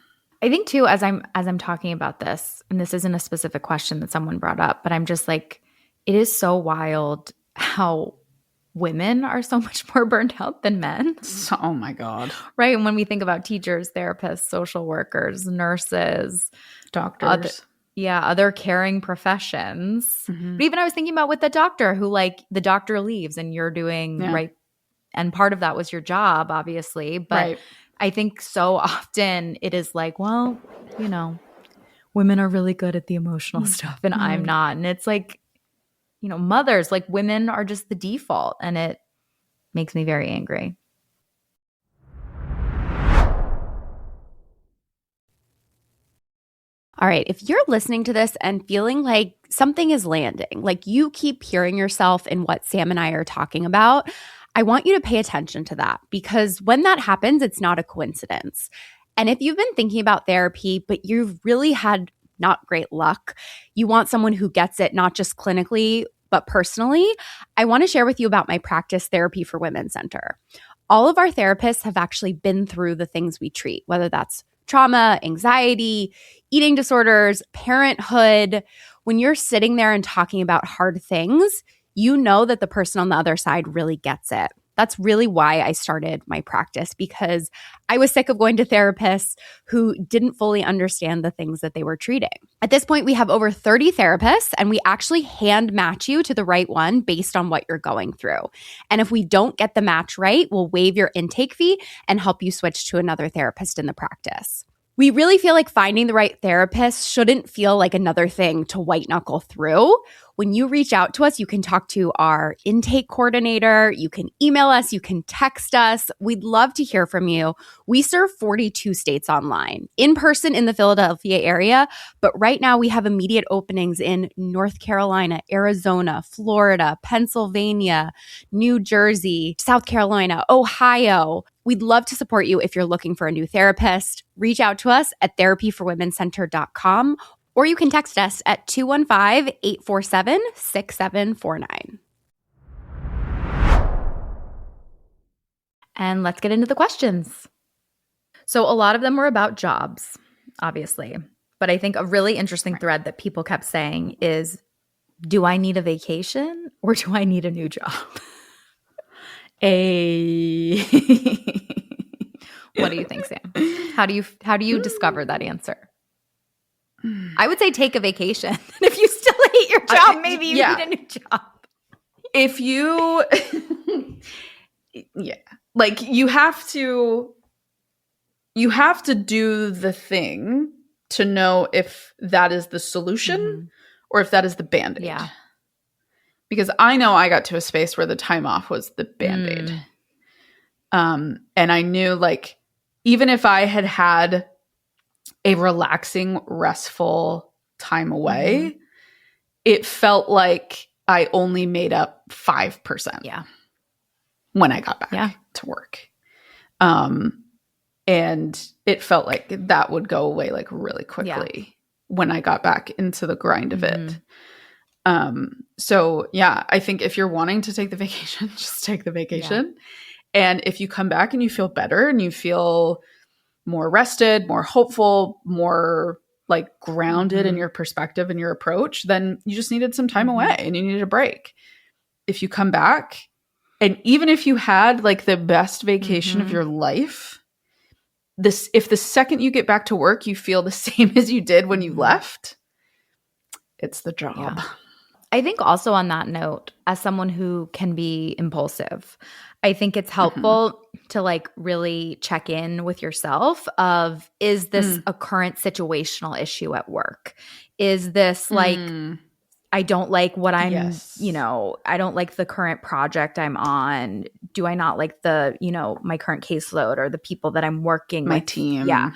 I think too, as I'm talking about this, and this isn't a specific question that someone brought up, but I'm just like, it is so wild how women are so much more burnt out than men. Oh my God. Right. And when we think about teachers, therapists, social workers, nurses, doctors, other caring professions. But even I was thinking about with the doctor who like the doctor leaves and you're doing right. And part of that was your job, obviously. But I think so often it is like, well, women are really good at the emotional stuff and I'm not. And it's like, mothers, like women are just the default, and it makes me very angry. All right, if you're listening to this and feeling like something is landing, like you keep hearing yourself in what Sam and I are talking about, I want you to pay attention to that, because when that happens, it's not a coincidence. And if you've been thinking about therapy, but you've really had not great luck, you want someone who gets it, not just clinically, but personally, I want to share with you about my practice, Therapy for Women Center. All of our therapists have actually been through the things we treat, whether that's trauma, anxiety, eating disorders, parenthood. When you're sitting there and talking about hard things, you know that the person on the other side really gets it. That's really why I started my practice, because I was sick of going to therapists who didn't fully understand the things that they were treating. At this point, we have over 30 therapists, and we actually hand match you to the right one based on what you're going through. And if we don't get the match right, we'll waive your intake fee and help you switch to another therapist in the practice. We really feel like finding the right therapist shouldn't feel like another thing to white knuckle through. When you reach out to us, you can talk to our intake coordinator, you can email us, you can text us. We'd love to hear from you. We serve 42 states online, in person in the Philadelphia area, but right now we have immediate openings in North Carolina, Arizona, Florida, Pennsylvania, New Jersey, South Carolina, Ohio. We'd love to support you if you're looking for a new therapist. Reach out to us at therapyforwomencenter.com, or you can text us at 215-847-6749. And let's get into the questions. So a lot of them were about jobs, obviously. But I think a really interesting thread that people kept saying is, do I need a vacation or do I need a new job? What do you think, Sam? How do you discover that answer? I would say take a vacation. If you still hate your job, maybe you need a new job. If you like you have to do the thing to know if that is the solution or if that is the Band-Aid. Yeah. Because I know I got to a space where the time off was the Band-Aid. And I knew, like, even if I had had a relaxing, restful time away, it felt like I only made up 5% when I got back to work. And it felt like that would go away like really quickly when I got back into the grind of it. So yeah, I think if you're wanting to take the vacation, just take the vacation. And if you come back and you feel better and you feel more rested, more hopeful, more like grounded in your perspective and your approach, then you just needed some time away and you needed a break. If you come back And even if you had like the best vacation of your life, if the second you get back to work, you feel the same as you did when you left, it's the job. Yeah. I think also on that note, as someone who can be impulsive, I think it's helpful to like really check in with yourself of, is this a current situational issue at work? Is this like, I don't like what I'm, you know, I don't like the current project I'm on. Do I not like the, you know, my current caseload or the people that I'm working with? My team. Yeah.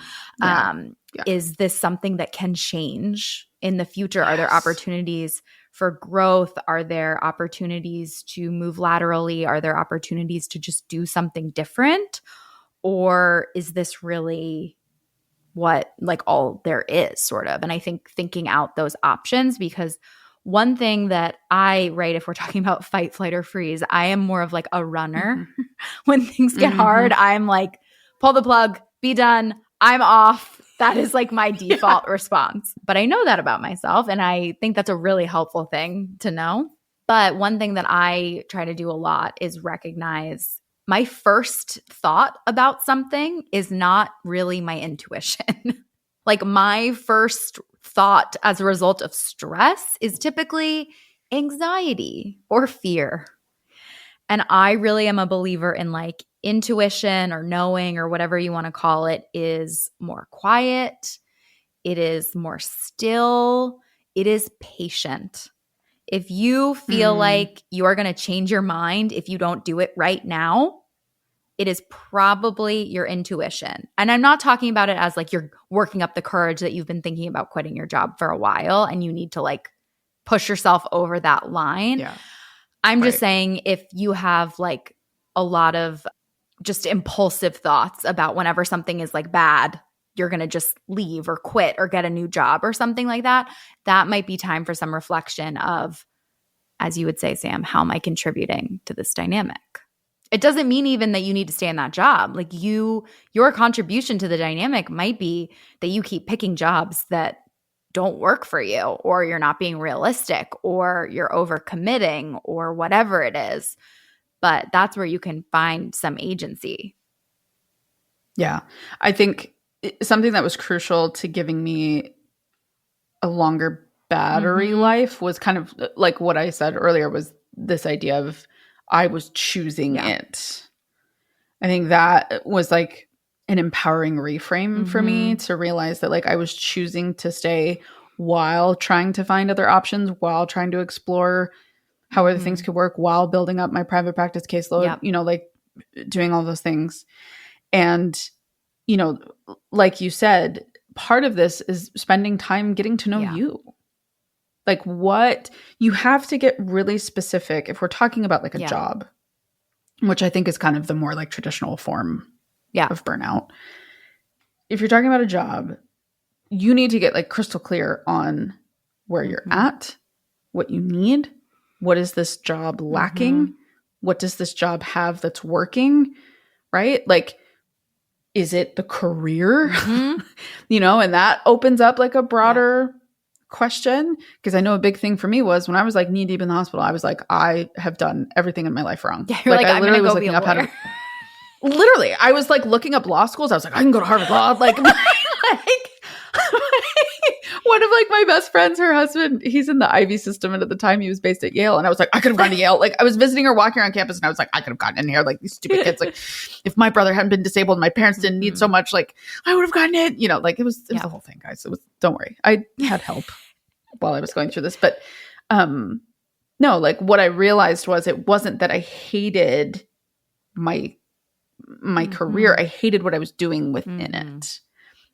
Is this something that can change in the future? Are there opportunities for growth? Are there opportunities to move laterally? Are there opportunities to just do something different? Or is this really what like all there is, sort of? And I think thinking out those options, because one thing that right, if we're talking about fight, flight, or freeze, I am more of like a runner. When things get hard, I'm like, pull the plug, be done, I'm off. That is like my default response. But I know that about myself, and I think that's a really helpful thing to know. But one thing that I try to do a lot is recognize my first thought about something is not really my intuition. Like my first thought as a result of stress is typically anxiety or fear. And I really am a believer in like intuition or knowing or whatever you want to call it is more quiet. It is more still. It is patient. If you feel like you are going to change your mind if you don't do it right now, it is probably your intuition. And I'm not talking about it as like you're working up the courage that you've been thinking about quitting your job for a while and you need to like push yourself over that line. Yeah. I'm just saying, if you have like a lot of just impulsive thoughts about whenever something is like bad, you're going to just leave or quit or get a new job or something like that, that might be time for some reflection of, as you would say, Sam, how am I contributing to this dynamic? It doesn't mean even that you need to stay in that job. Like your contribution to the dynamic might be that you keep picking jobs that don't work for you, or you're not being realistic, or you're overcommitting, or whatever it is. But that's where you can find some agency. Yeah. I think something that was crucial to giving me a longer battery life was kind of like what I said earlier, was this idea of I was choosing it. I think that was like an empowering reframe for me to realize that like I was choosing to stay while trying to find other options, while trying to explore how other things could work, while building up my private practice caseload, you know, like doing all those things. And, you know, like you said, part of this is spending time getting to know you. Like what you have to get really specific if we're talking about like a job, which I think is kind of the more like traditional form of burnout. If you're talking about a job, you need to get like crystal clear on where you're at, what you need, what is this job lacking, what does this job have that's working, right? Like, is it the career? You know, and that opens up like a broader question, because I know a big thing for me was when I was like knee deep in the hospital, I was like, I have done everything in my life wrong. Yeah, you're like I literally was looking up how to literally I was like looking up law schools. I was like, I can go to Harvard Law. Like one of like my best friends, her husband, he's in the Ivy system, and at the time he was based at Yale, and I was like, I could have gone to Yale. Like I was visiting her, walking around campus, and I was like, I could have gotten in here. Like these stupid kids, like if my brother hadn't been disabled and my parents didn't need so much, like I would have gotten it. You know, like it was the whole thing, guys. It was, don't worry, I had help while I was going through this. But no, like what I realized was it wasn't that I hated my career. I hated what I was doing within it.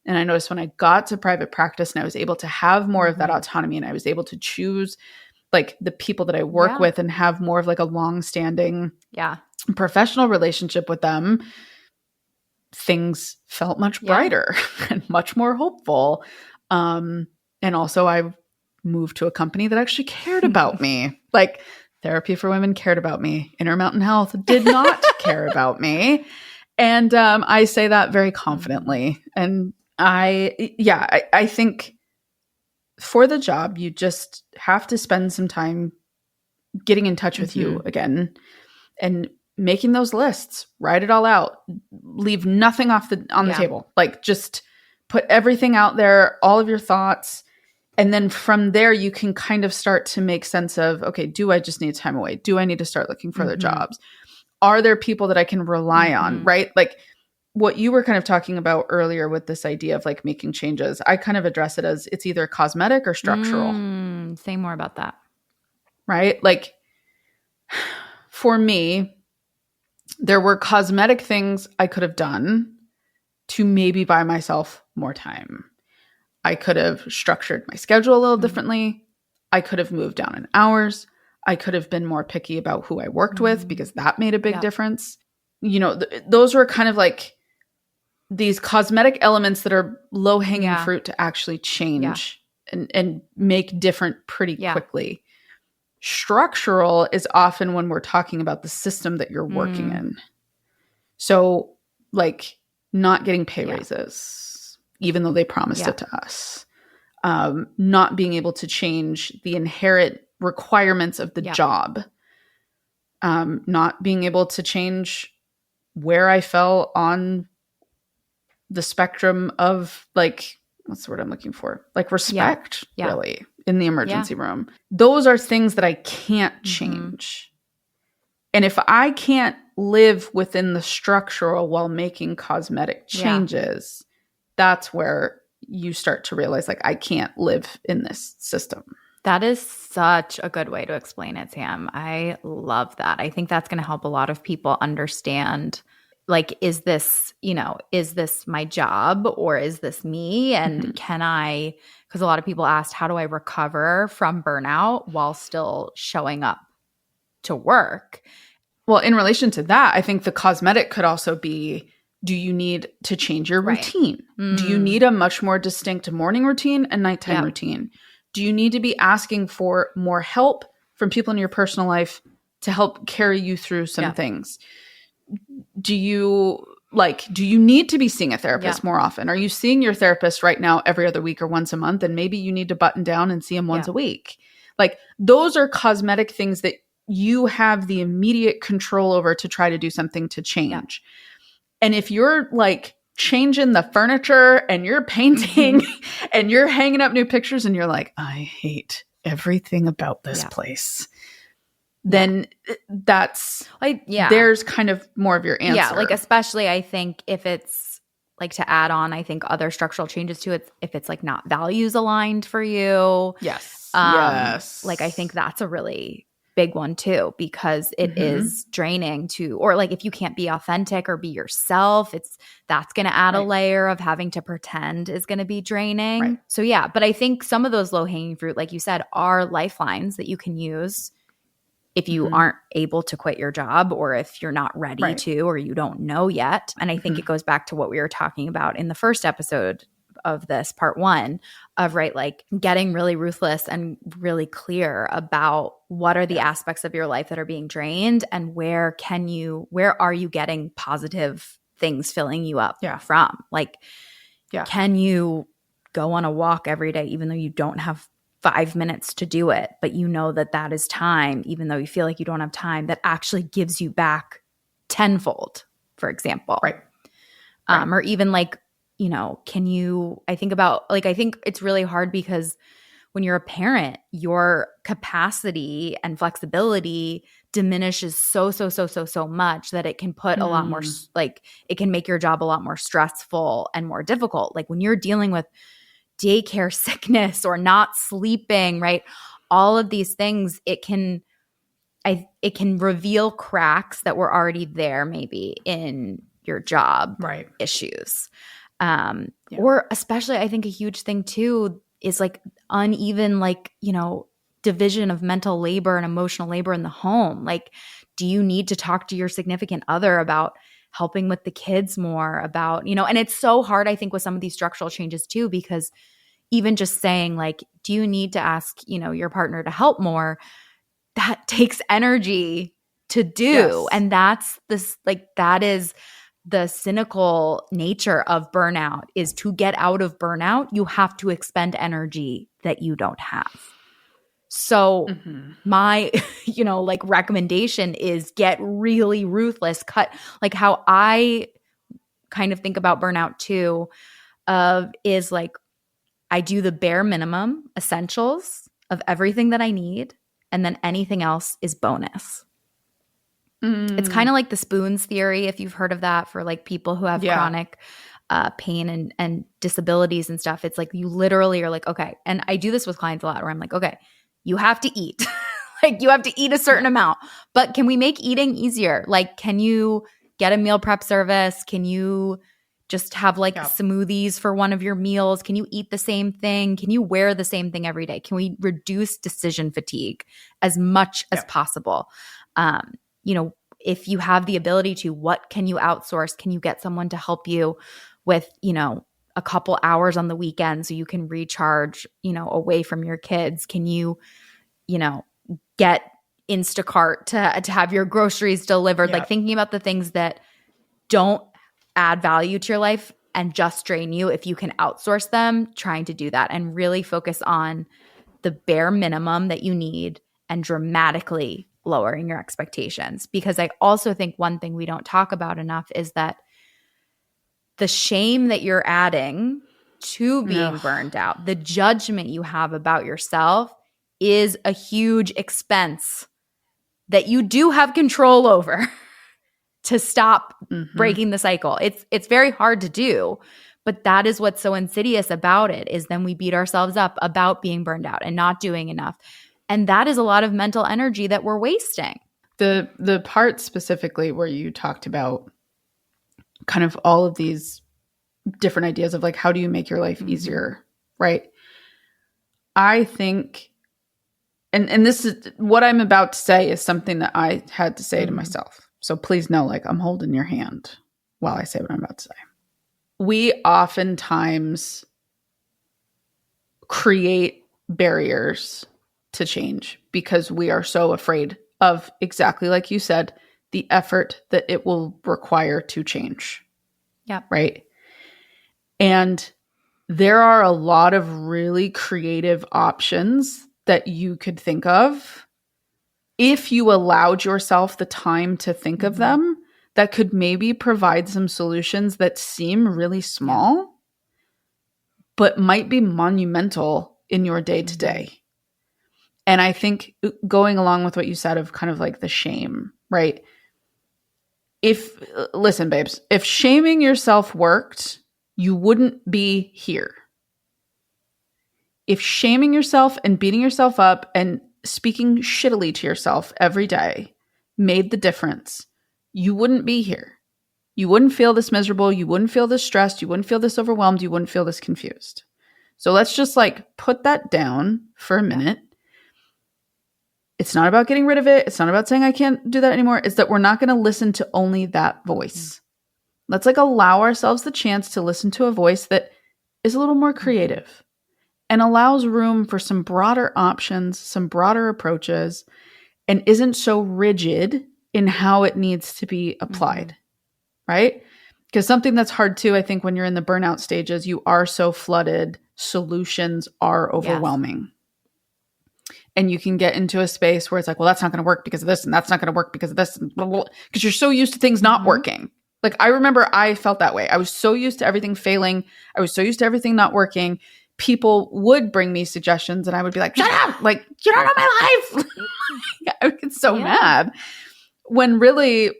And I noticed when I got to private practice and I was able to have more of that autonomy, and I was able to choose like the people that I work with and have more of like a long-standing professional relationship with them, things felt much brighter and much more hopeful. And also I moved to a company that actually cared about me. Like Therapy for Women cared about me. Intermountain Health did not care about me. And I say that very confidently. And I think for the job, you just have to spend some time getting in touch with you again and making those lists, write it all out, leave nothing on the table. Like just put everything out there, all of your thoughts. And then from there, you can kind of start to make sense of, okay, do I just need time away? Do I need to start looking for other jobs? Are there people that I can rely on, right? Like what you were kind of talking about earlier with this idea of like making changes, I kind of address it as it's either cosmetic or structural. Say more about that. Right? Like for me, there were cosmetic things I could have done to maybe buy myself more time. I could have structured my schedule a little differently. I could have moved down in hours. I could have been more picky about who I worked with because that made a big difference. You know, those were kind of like these cosmetic elements that are low-hanging fruit to actually change and make different pretty quickly. Structural is often when we're talking about the system that you're working in. So like not getting pay raises, even though they promised it to us. Not being able to change the inherent requirements of the job. Not being able to change where I fell on the spectrum of like, what's the word I'm looking for? Like respect, really, in the emergency room. Those are things that I can't change. And if I can't live within the structural while making cosmetic changes, that's where you start to realize like I can't live in this system. That is such a good way to explain it, Sam. I love that. I think that's going to help a lot of people understand, like, is this my job or is this me? And can I, because a lot of people asked, how do I recover from burnout while still showing up to work? Well, in relation to that, I think the cosmetic could also be, do you need to change your routine? Do you need a much more distinct morning routine and nighttime routine? Do you need to be asking for more help from people in your personal life to help carry you through some things? Do you need to be seeing a therapist more often? Are you seeing your therapist right now every other week or once a month? And maybe you need to button down and see him once a week. Like those are cosmetic things that you have the immediate control over to try to do something to change. And if you're like changing the furniture and you're painting and you're hanging up new pictures and you're like, I hate everything about this place, then that's there's kind of more of your answer. Yeah, like especially I think if it's like, to add on, I think other structural changes to it, if it's like not values aligned for you. Yes. Like I think that's a really big one too, because it is draining to, or like if you can't be authentic or be yourself, that's going to add a layer of having to pretend is going to be draining. So yeah, but I think some of those low hanging fruit, like you said, are lifelines that you can use if you aren't able to quit your job, or if you're not ready to, or you don't know yet. And I think it goes back to what we were talking about in the first episode of this part 1 of like getting really ruthless and really clear about what are the aspects of your life that are being drained, and where are you getting positive things filling you up from? Like, can you go on a walk every day, even though you don't have 5 minutes to do it, but you know that is time, even though you feel like you don't have time, that actually gives you back tenfold, for example. Or even like, I think it's really hard because when you're a parent, your capacity and flexibility diminishes so much that it can put a lot more, like it can make your job a lot more stressful and more difficult. Like when you're dealing with daycare sickness or not sleeping, right? All of these things, it can reveal cracks that were already there maybe in your job issues. Or especially I think a huge thing too is like uneven, like, division of mental labor and emotional labor in the home. Like, do you need to talk to your significant other about helping with the kids more, about, and it's so hard, I think, with some of these structural changes too, because even just saying like, do you need to ask, your partner to help more? That takes energy to do. And that is the cynical nature of burnout, is to get out of burnout, you have to expend energy that you don't have. So my, like recommendation is get really ruthless, cut like how I kind of think about burnout too, is like I do the bare minimum essentials of everything that I need. And then anything else is bonus. It's kind of like the spoons theory, if you've heard of that, for like people who have chronic pain and disabilities and stuff. It's like you literally are like, okay. And I do this with clients a lot where I'm like, okay, you have to eat. Like you have to eat a certain amount. But can we make eating easier? Like, can you get a meal prep service? Can you just have like smoothies for one of your meals? Can you eat the same thing? Can you wear the same thing every day? Can we reduce decision fatigue as much as possible? If you have the ability to, what can you outsource? Can you get someone to help you with, a couple hours on the weekend so you can recharge, away from your kids? Can you, get Instacart to have your groceries delivered? Like thinking about the things that don't add value to your life and just drain you, if you can outsource them, trying to do that and really focus on the bare minimum that you need and dramatically lowering your expectations. Because I also think one thing we don't talk about enough is that the shame that you're adding to being burned out, the judgment you have about yourself, is a huge expense that you do have control over to stop breaking the cycle. It's very hard to do, but that is what's so insidious about it, is then we beat ourselves up about being burned out and not doing enough. And that is a lot of mental energy that we're wasting. The part specifically where you talked about kind of all of these different ideas of like, how do you make your life easier, right? I think, and this is what I'm about to say is something that I had to say to myself. So please know, like, I'm holding your hand while I say what I'm about to say. We oftentimes create barriers to change because we are so afraid of, exactly like you said, the effort that it will require to change. Yeah. Right. And there are a lot of really creative options that you could think of if you allowed yourself the time to think of them, that could maybe provide some solutions that seem really small, but might be monumental in your day to day. And I think going along with what you said of kind of like the shame, right? Listen, babes, if shaming yourself worked, you wouldn't be here. If shaming yourself and beating yourself up and speaking shittily to yourself every day made the difference, you wouldn't be here. You wouldn't feel this miserable. You wouldn't feel this stressed. You wouldn't feel this overwhelmed. You wouldn't feel this confused. So let's just like put that down for a minute. It's not about getting rid of it. It's not about saying I can't do that anymore. It's that we're not going to listen to only that voice. Let's like allow ourselves the chance to listen to a voice that is a little more creative and allows room for some broader options, some broader approaches, and isn't so rigid in how it needs to be applied, right? Because something that's hard too, I think, when you're in the burnout stages, you are so flooded, solutions are overwhelming. And you can get into a space where it's like, well, that's not going to work because of this, and that's not going to work because of this, because you're so used to things not working. Like, I remember I felt that way. I was so used to everything failing. I was so used to everything not working. People would bring me suggestions and I would be like, shut up! Like, you don't know my life! I would get so mad. When really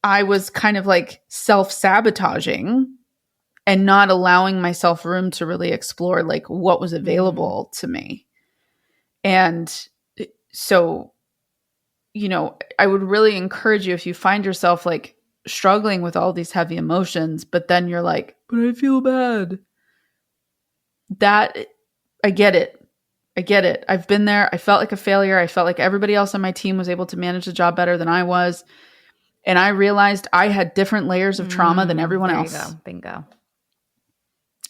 I was kind of like self-sabotaging and not allowing myself room to really explore like what was available to me. And so, I would really encourage you, if you find yourself like struggling with all these heavy emotions, but then you're like, but I feel bad. That, I get it. I've been there. I felt like a failure. I felt like everybody else on my team was able to manage the job better than I was. And I realized I had different layers of trauma than everyone else. There you go. Bingo.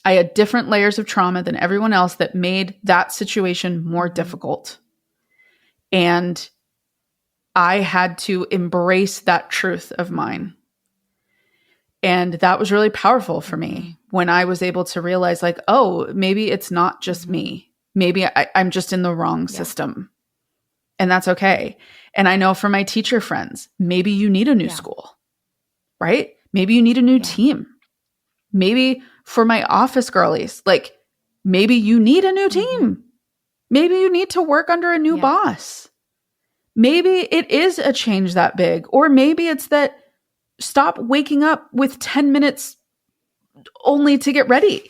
I had different layers of trauma than everyone else that made that situation more difficult. And I had to embrace that truth of mine. And that was really powerful for me when I was able to realize like, oh, maybe it's not just me. Maybe I'm just in the wrong system. And that's okay. And I know for my teacher friends, maybe you need a new Yeah. school, right? Maybe you need a new Yeah. team. Maybe for my office girlies, like maybe you need a new team. Maybe you need to work under a new boss. Maybe it is a change that big. Or maybe it's that stop waking up with 10 minutes only to get ready.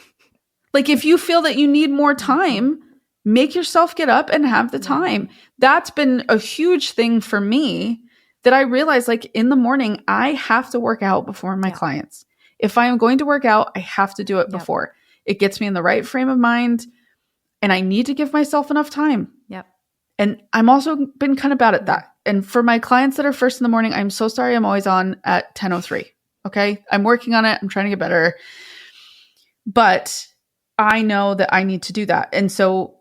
Like if you feel that you need more time, make yourself get up and have the time. That's been a huge thing for me that I realized like in the morning, I have to work out before my clients. If I am going to work out, I have to do it before. It gets me in the right frame of mind and I need to give myself enough time. Yep. And I'm also been kind of bad at that. And for my clients that are first in the morning, I'm so sorry I'm always on at 10:03. Okay. I'm working on it. I'm trying to get better. But I know that I need to do that. And so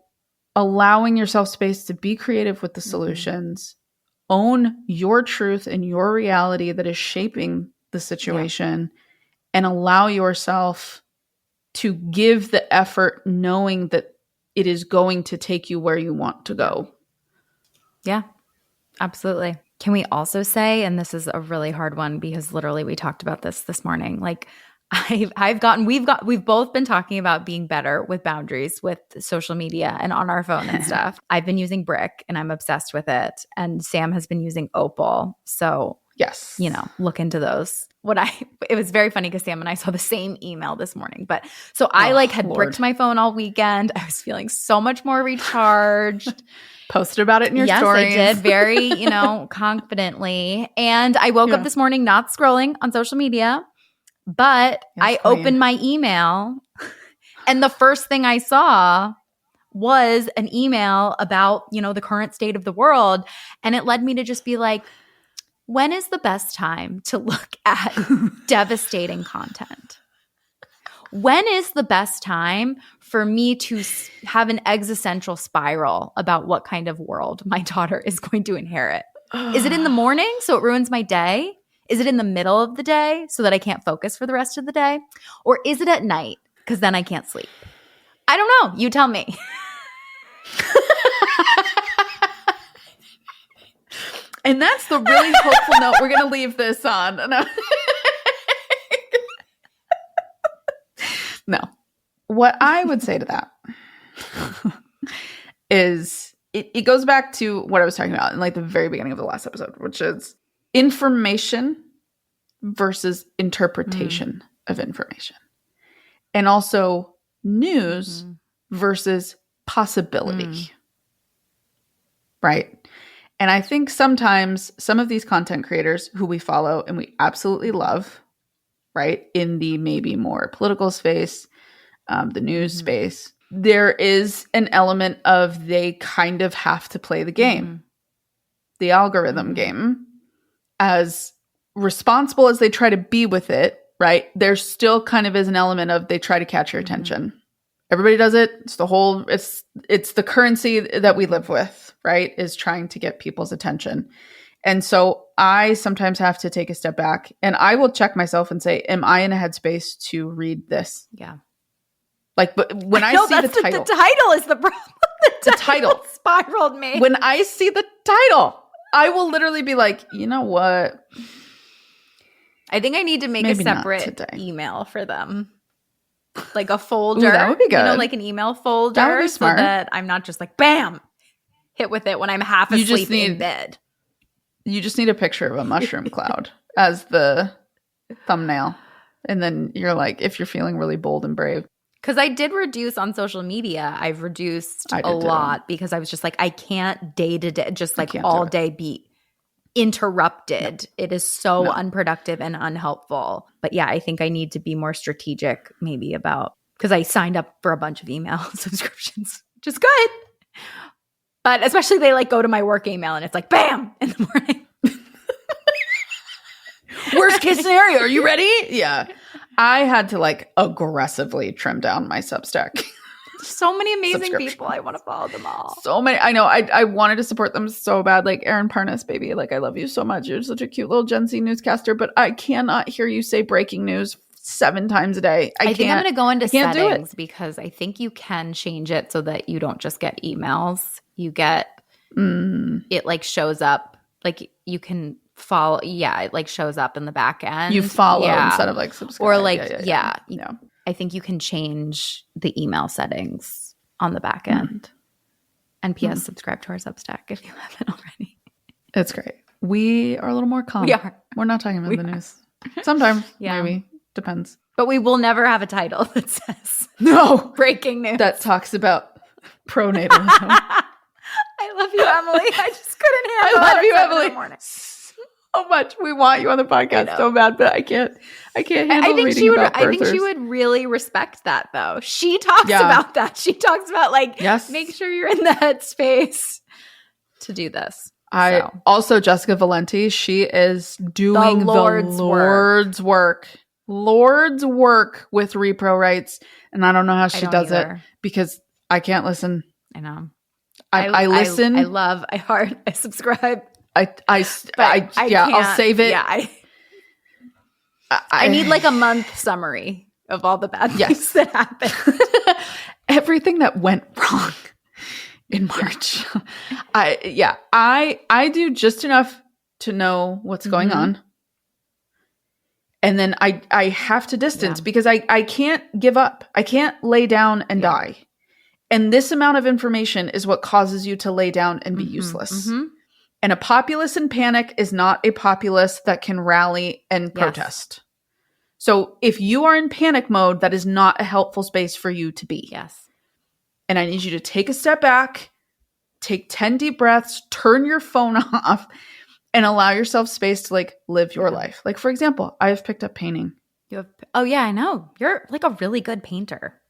allowing yourself space to be creative with the solutions, own your truth and your reality that is shaping the situation, and allow yourself to give the effort knowing that it is going to take you where you want to go. Yeah, absolutely. Can we also say, and this is a really hard one because literally we talked about this morning, like we've both been talking about being better with boundaries with social media and on our phone and stuff. I've been using Brick and I'm obsessed with it. And Sam has been using Opal. So yes, look into those. It was very funny because Sam and I saw the same email this morning. But so I had bricked my phone all weekend. I was feeling so much more recharged. Posted about it in your stories. Yes, I did very, confidently. And I woke up this morning not scrolling on social media, but I opened my email and the first thing I saw was an email about, the current state of the world. And it led me to just be like, when is the best time to look at devastating content? When is the best time for me to have an existential spiral about what kind of world my daughter is going to inherit? Is it in the morning so it ruins my day? Is it in the middle of the day so that I can't focus for the rest of the day? Or is it at night because then I can't sleep? I don't know. You tell me. And that's the really hopeful note we're going to leave this on. No. What I would say to that is it goes back to what I was talking about in the very beginning of the last episode, which is information versus interpretation of information. And also news versus possibility. Right? And I think sometimes some of these content creators who we follow and we absolutely love, right, in the maybe more political space, the news space, there is an element of they kind of have to play the game, the algorithm game, as responsible as they try to be with it, right? There still kind of is an element of they try to catch your attention. Everybody does it. It's the currency that we live with, right? Is trying to get people's attention. And so I sometimes have to take a step back and I will check myself and say, am I in a headspace to read this? Yeah. But when I see the title. The title is the problem. The title spiraled me. When I see the title, I will literally be like, you know what? I think I need to make a separate email for them. Like a folder. Ooh, that would be good. Like an email folder. That would be smart. So that I'm not just like, bam, hit with it when I'm half asleep in bed. You just need a picture of a mushroom cloud as the thumbnail. And then you're like, if you're feeling really bold and brave. Because I did reduce on social media. I've reduced a lot because I was just like, I can't day to day, just like all day be interrupted. No. It is so unproductive and unhelpful. But yeah, I think I need to be more strategic maybe about, because I signed up for a bunch of email subscriptions, which is good. But especially they go to my work email and it's like, bam, in the morning. Worst case scenario. Are you ready? Yeah. I had to aggressively trim down my Substack. So many amazing people. I want to follow them all. So many. I know. I wanted to support them so bad. Like Erin Parnas, baby. I love you so much. You're such a cute little Gen Z newscaster. But I cannot hear you say breaking news 7 times a day. I think I'm going to go into settings because I think you can change it so that you don't just get emails. You get it like shows up, like you can follow. Yeah, it like shows up in the back end. You follow instead of like subscribe. Or like, I think you can change the email settings on the back end. And P.S. subscribe to our Substack if you haven't already. It's great. We are a little more calm. We are. We're not talking about the news. Sometimes, maybe. Depends. But we will never have a title that says no breaking news. That talks about pronatalism. I love you, Emily. I just couldn't handle it. I love you, Emily. So much. We want you on the podcast so bad, but I can't handle reading about birthers. I think she would really respect that, though. She talks about that. She talks about like, make sure you're in the headspace to do this. Also Jessica Valenti. She is doing the Lord's work. Lord's work with repro rights, and I don't know how she does it because I can't listen. I know. I listen. I subscribe. I'll save it. Yeah, I need like a month summary of all the bad things that happened. Everything that went wrong in March. I do just enough to know what's going on. And then I have to distance because I can't give up. I can't lay down and die. And this amount of information is what causes you to lay down and be useless. And a populace in panic is not a populace that can rally and protest. So if you are in panic mode, that is not a helpful space for you to be. Yes. And I need you to take a step back, take 10 deep breaths, turn your phone off, and allow yourself space to like live your life. Like, for example, I have picked up painting. Oh yeah, I know. You're like a really good painter.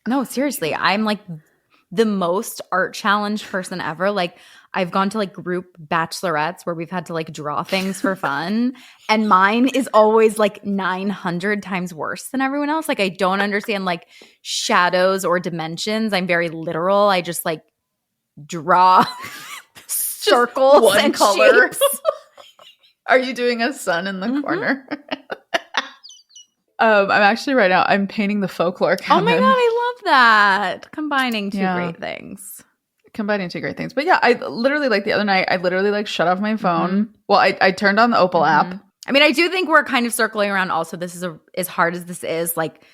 No, seriously. I'm like the most art challenged person ever. Like I've gone to like group bachelorettes where we've had to like draw things for fun. And mine is always like 900 times worse than everyone else. Like I don't understand like shadows or dimensions. I'm very literal. I just like draw circles and color. Are you doing a sun in the corner? I'm actually right now, I'm painting the folklore cabin. Oh my God, I love that. Combining two great things. But yeah, I literally like the other night, I literally like shut off my phone. Well, I turned on the Opal app. I mean, I do think we're kind of circling around also. This is as hard as this is. Like,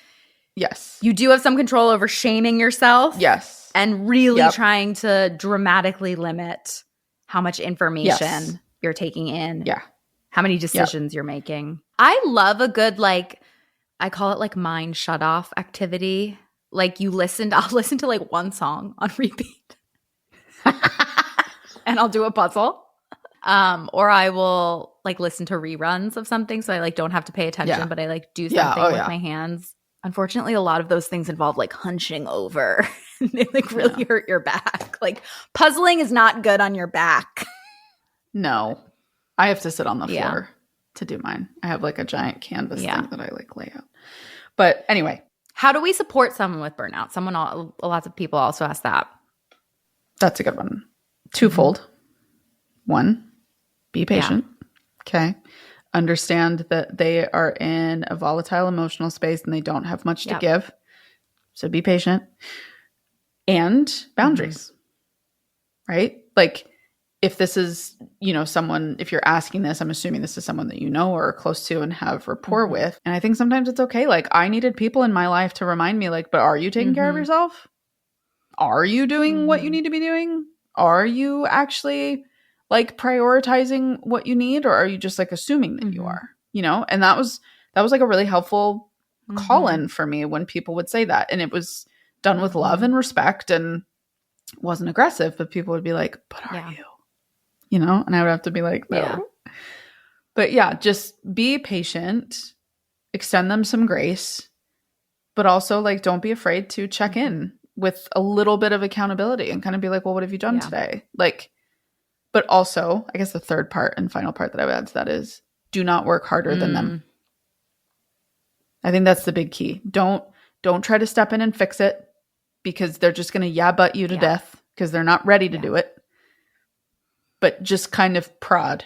yes, you do have some control over shaming yourself. Yes. And really trying to dramatically limit how much information you're taking in. Yeah. How many decisions you're making. I love a good, like, I call it like mind shut off activity. Like I'll listen to like one song on repeat. And I'll do a puzzle. Or I will like listen to reruns of something. So I like don't have to pay attention, but I like do something with my hands. Unfortunately, a lot of those things involve like hunching over. They like really hurt your back. Like puzzling is not good on your back. No. I have to sit on the floor to do mine. I have like a giant canvas thing that I like lay out. But anyway. How do we support someone with burnout? Lots of people also ask that. That's a good one. Twofold. One, be patient. Okay. Understand that they are in a volatile emotional space and they don't have much to give. So be patient. And boundaries. Right? Like if this is, someone, if you're asking this, I'm assuming this is someone that you know or are close to and have rapport with. And I think sometimes it's okay. Like I needed people in my life to remind me like, but are you taking care of yourself? Are you doing what you need to be doing? Are you actually like prioritizing what you need, or are you just like assuming that you are, And that was like a really helpful call in for me when people would say that. And it was done with love and respect and wasn't aggressive, but people would be like, but are you? And I would have to be like, no. Yeah. But yeah, just be patient, extend them some grace, but also like don't be afraid to check in with a little bit of accountability and kind of be like, well, what have you done today? Like, but also, I guess the third part and final part that I would add to that is do not work harder than them. I think that's the big key. Don't try to step in and fix it because they're just going to butt you to death because they're not ready to do it. But just kind of prod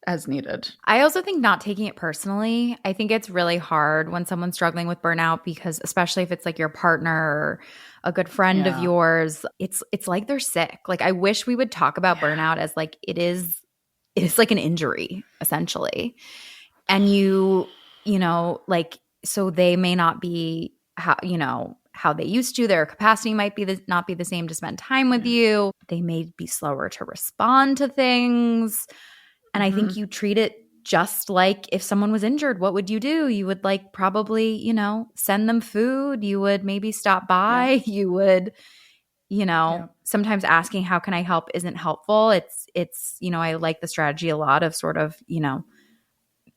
as needed. I also think not taking it personally. I think it's really hard when someone's struggling with burnout because especially if it's like your partner or a good friend of yours, it's like they're sick. Like I wish we would talk about burnout as like it is like an injury essentially. And you know, like so they may not be how they used to. Their capacity might be not be the same to spend time with you. They may be slower to respond to things. And I think you treat it just like if someone was injured, what would you do? You would like probably, send them food. You would maybe stop by. Yeah. You would, sometimes asking how can I help isn't helpful. It's, I like the strategy a lot of sort of,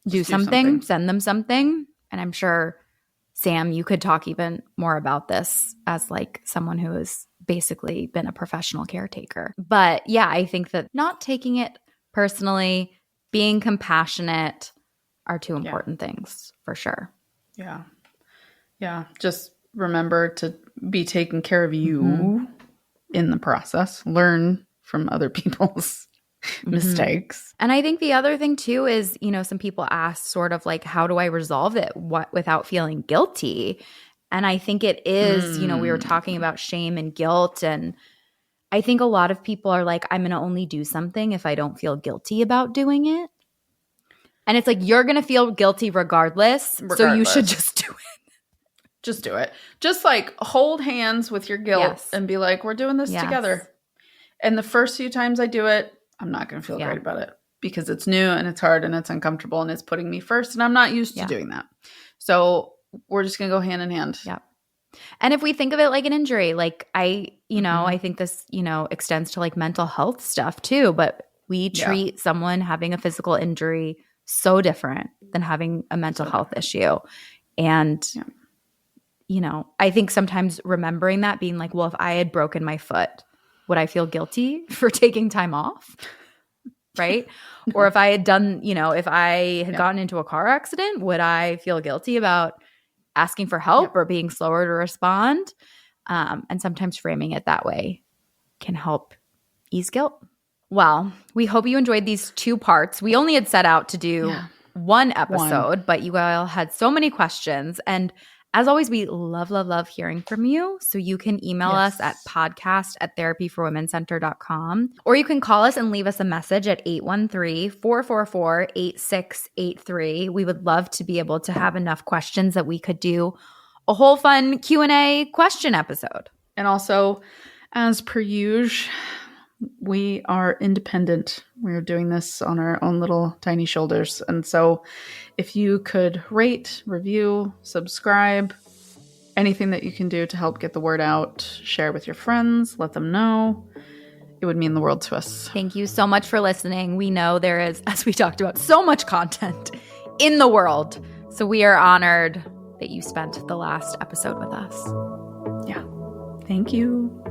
do something, send them something. And I'm sure, Sam, you could talk even more about this as like someone who has basically been a professional caretaker. But yeah, I think that not taking it personally, being compassionate are two important things for sure. Yeah. Yeah. Just remember to be taking care of you in the process. Learn from other people's mistakes. And I think the other thing too is, some people ask sort of like, how do I resolve it without feeling guilty? And I think it is, we were talking about shame and guilt. And I think a lot of people are like, I'm going to only do something if I don't feel guilty about doing it. And it's like, you're going to feel guilty regardless. So you should just do it. Just do it. Just like hold hands with your guilt and be like, we're doing this together. And the first few times I do it, I'm not going to feel great about it because it's new and it's hard and it's uncomfortable and it's putting me first. And I'm not used to doing that. So we're just going to go hand in hand. Yeah. And if we think of it like an injury, like I think this, extends to like mental health stuff too, but we treat someone having a physical injury so different than having a mental health issue. And, I think sometimes remembering that being like, well, if I had broken my foot, would I feel guilty for taking time off? Right? Or if I had done, if I had gotten into a car accident, would I feel guilty about asking for help or being slower to respond? And sometimes framing it that way can help ease guilt. Well, we hope you enjoyed these 2 parts. We only had set out to do one episode, but you all had so many questions. And as always, we love, love, love hearing from you. So you can email us at podcast@therapyforwomencenter.com, or you can call us and leave us a message at 813-444-8683. We would love to be able to have enough questions that we could do a whole fun Q&A question episode. And also, as per usual, we are independent. We're doing this on our own little tiny shoulders. And so if you could rate, review, subscribe, anything that you can do to help get the word out, share with your friends, let them know, it would mean the world to us. Thank you so much for listening. We know there is, as we talked about, so much content in the world. So we are honored that you spent the last episode with us. Yeah. Thank you.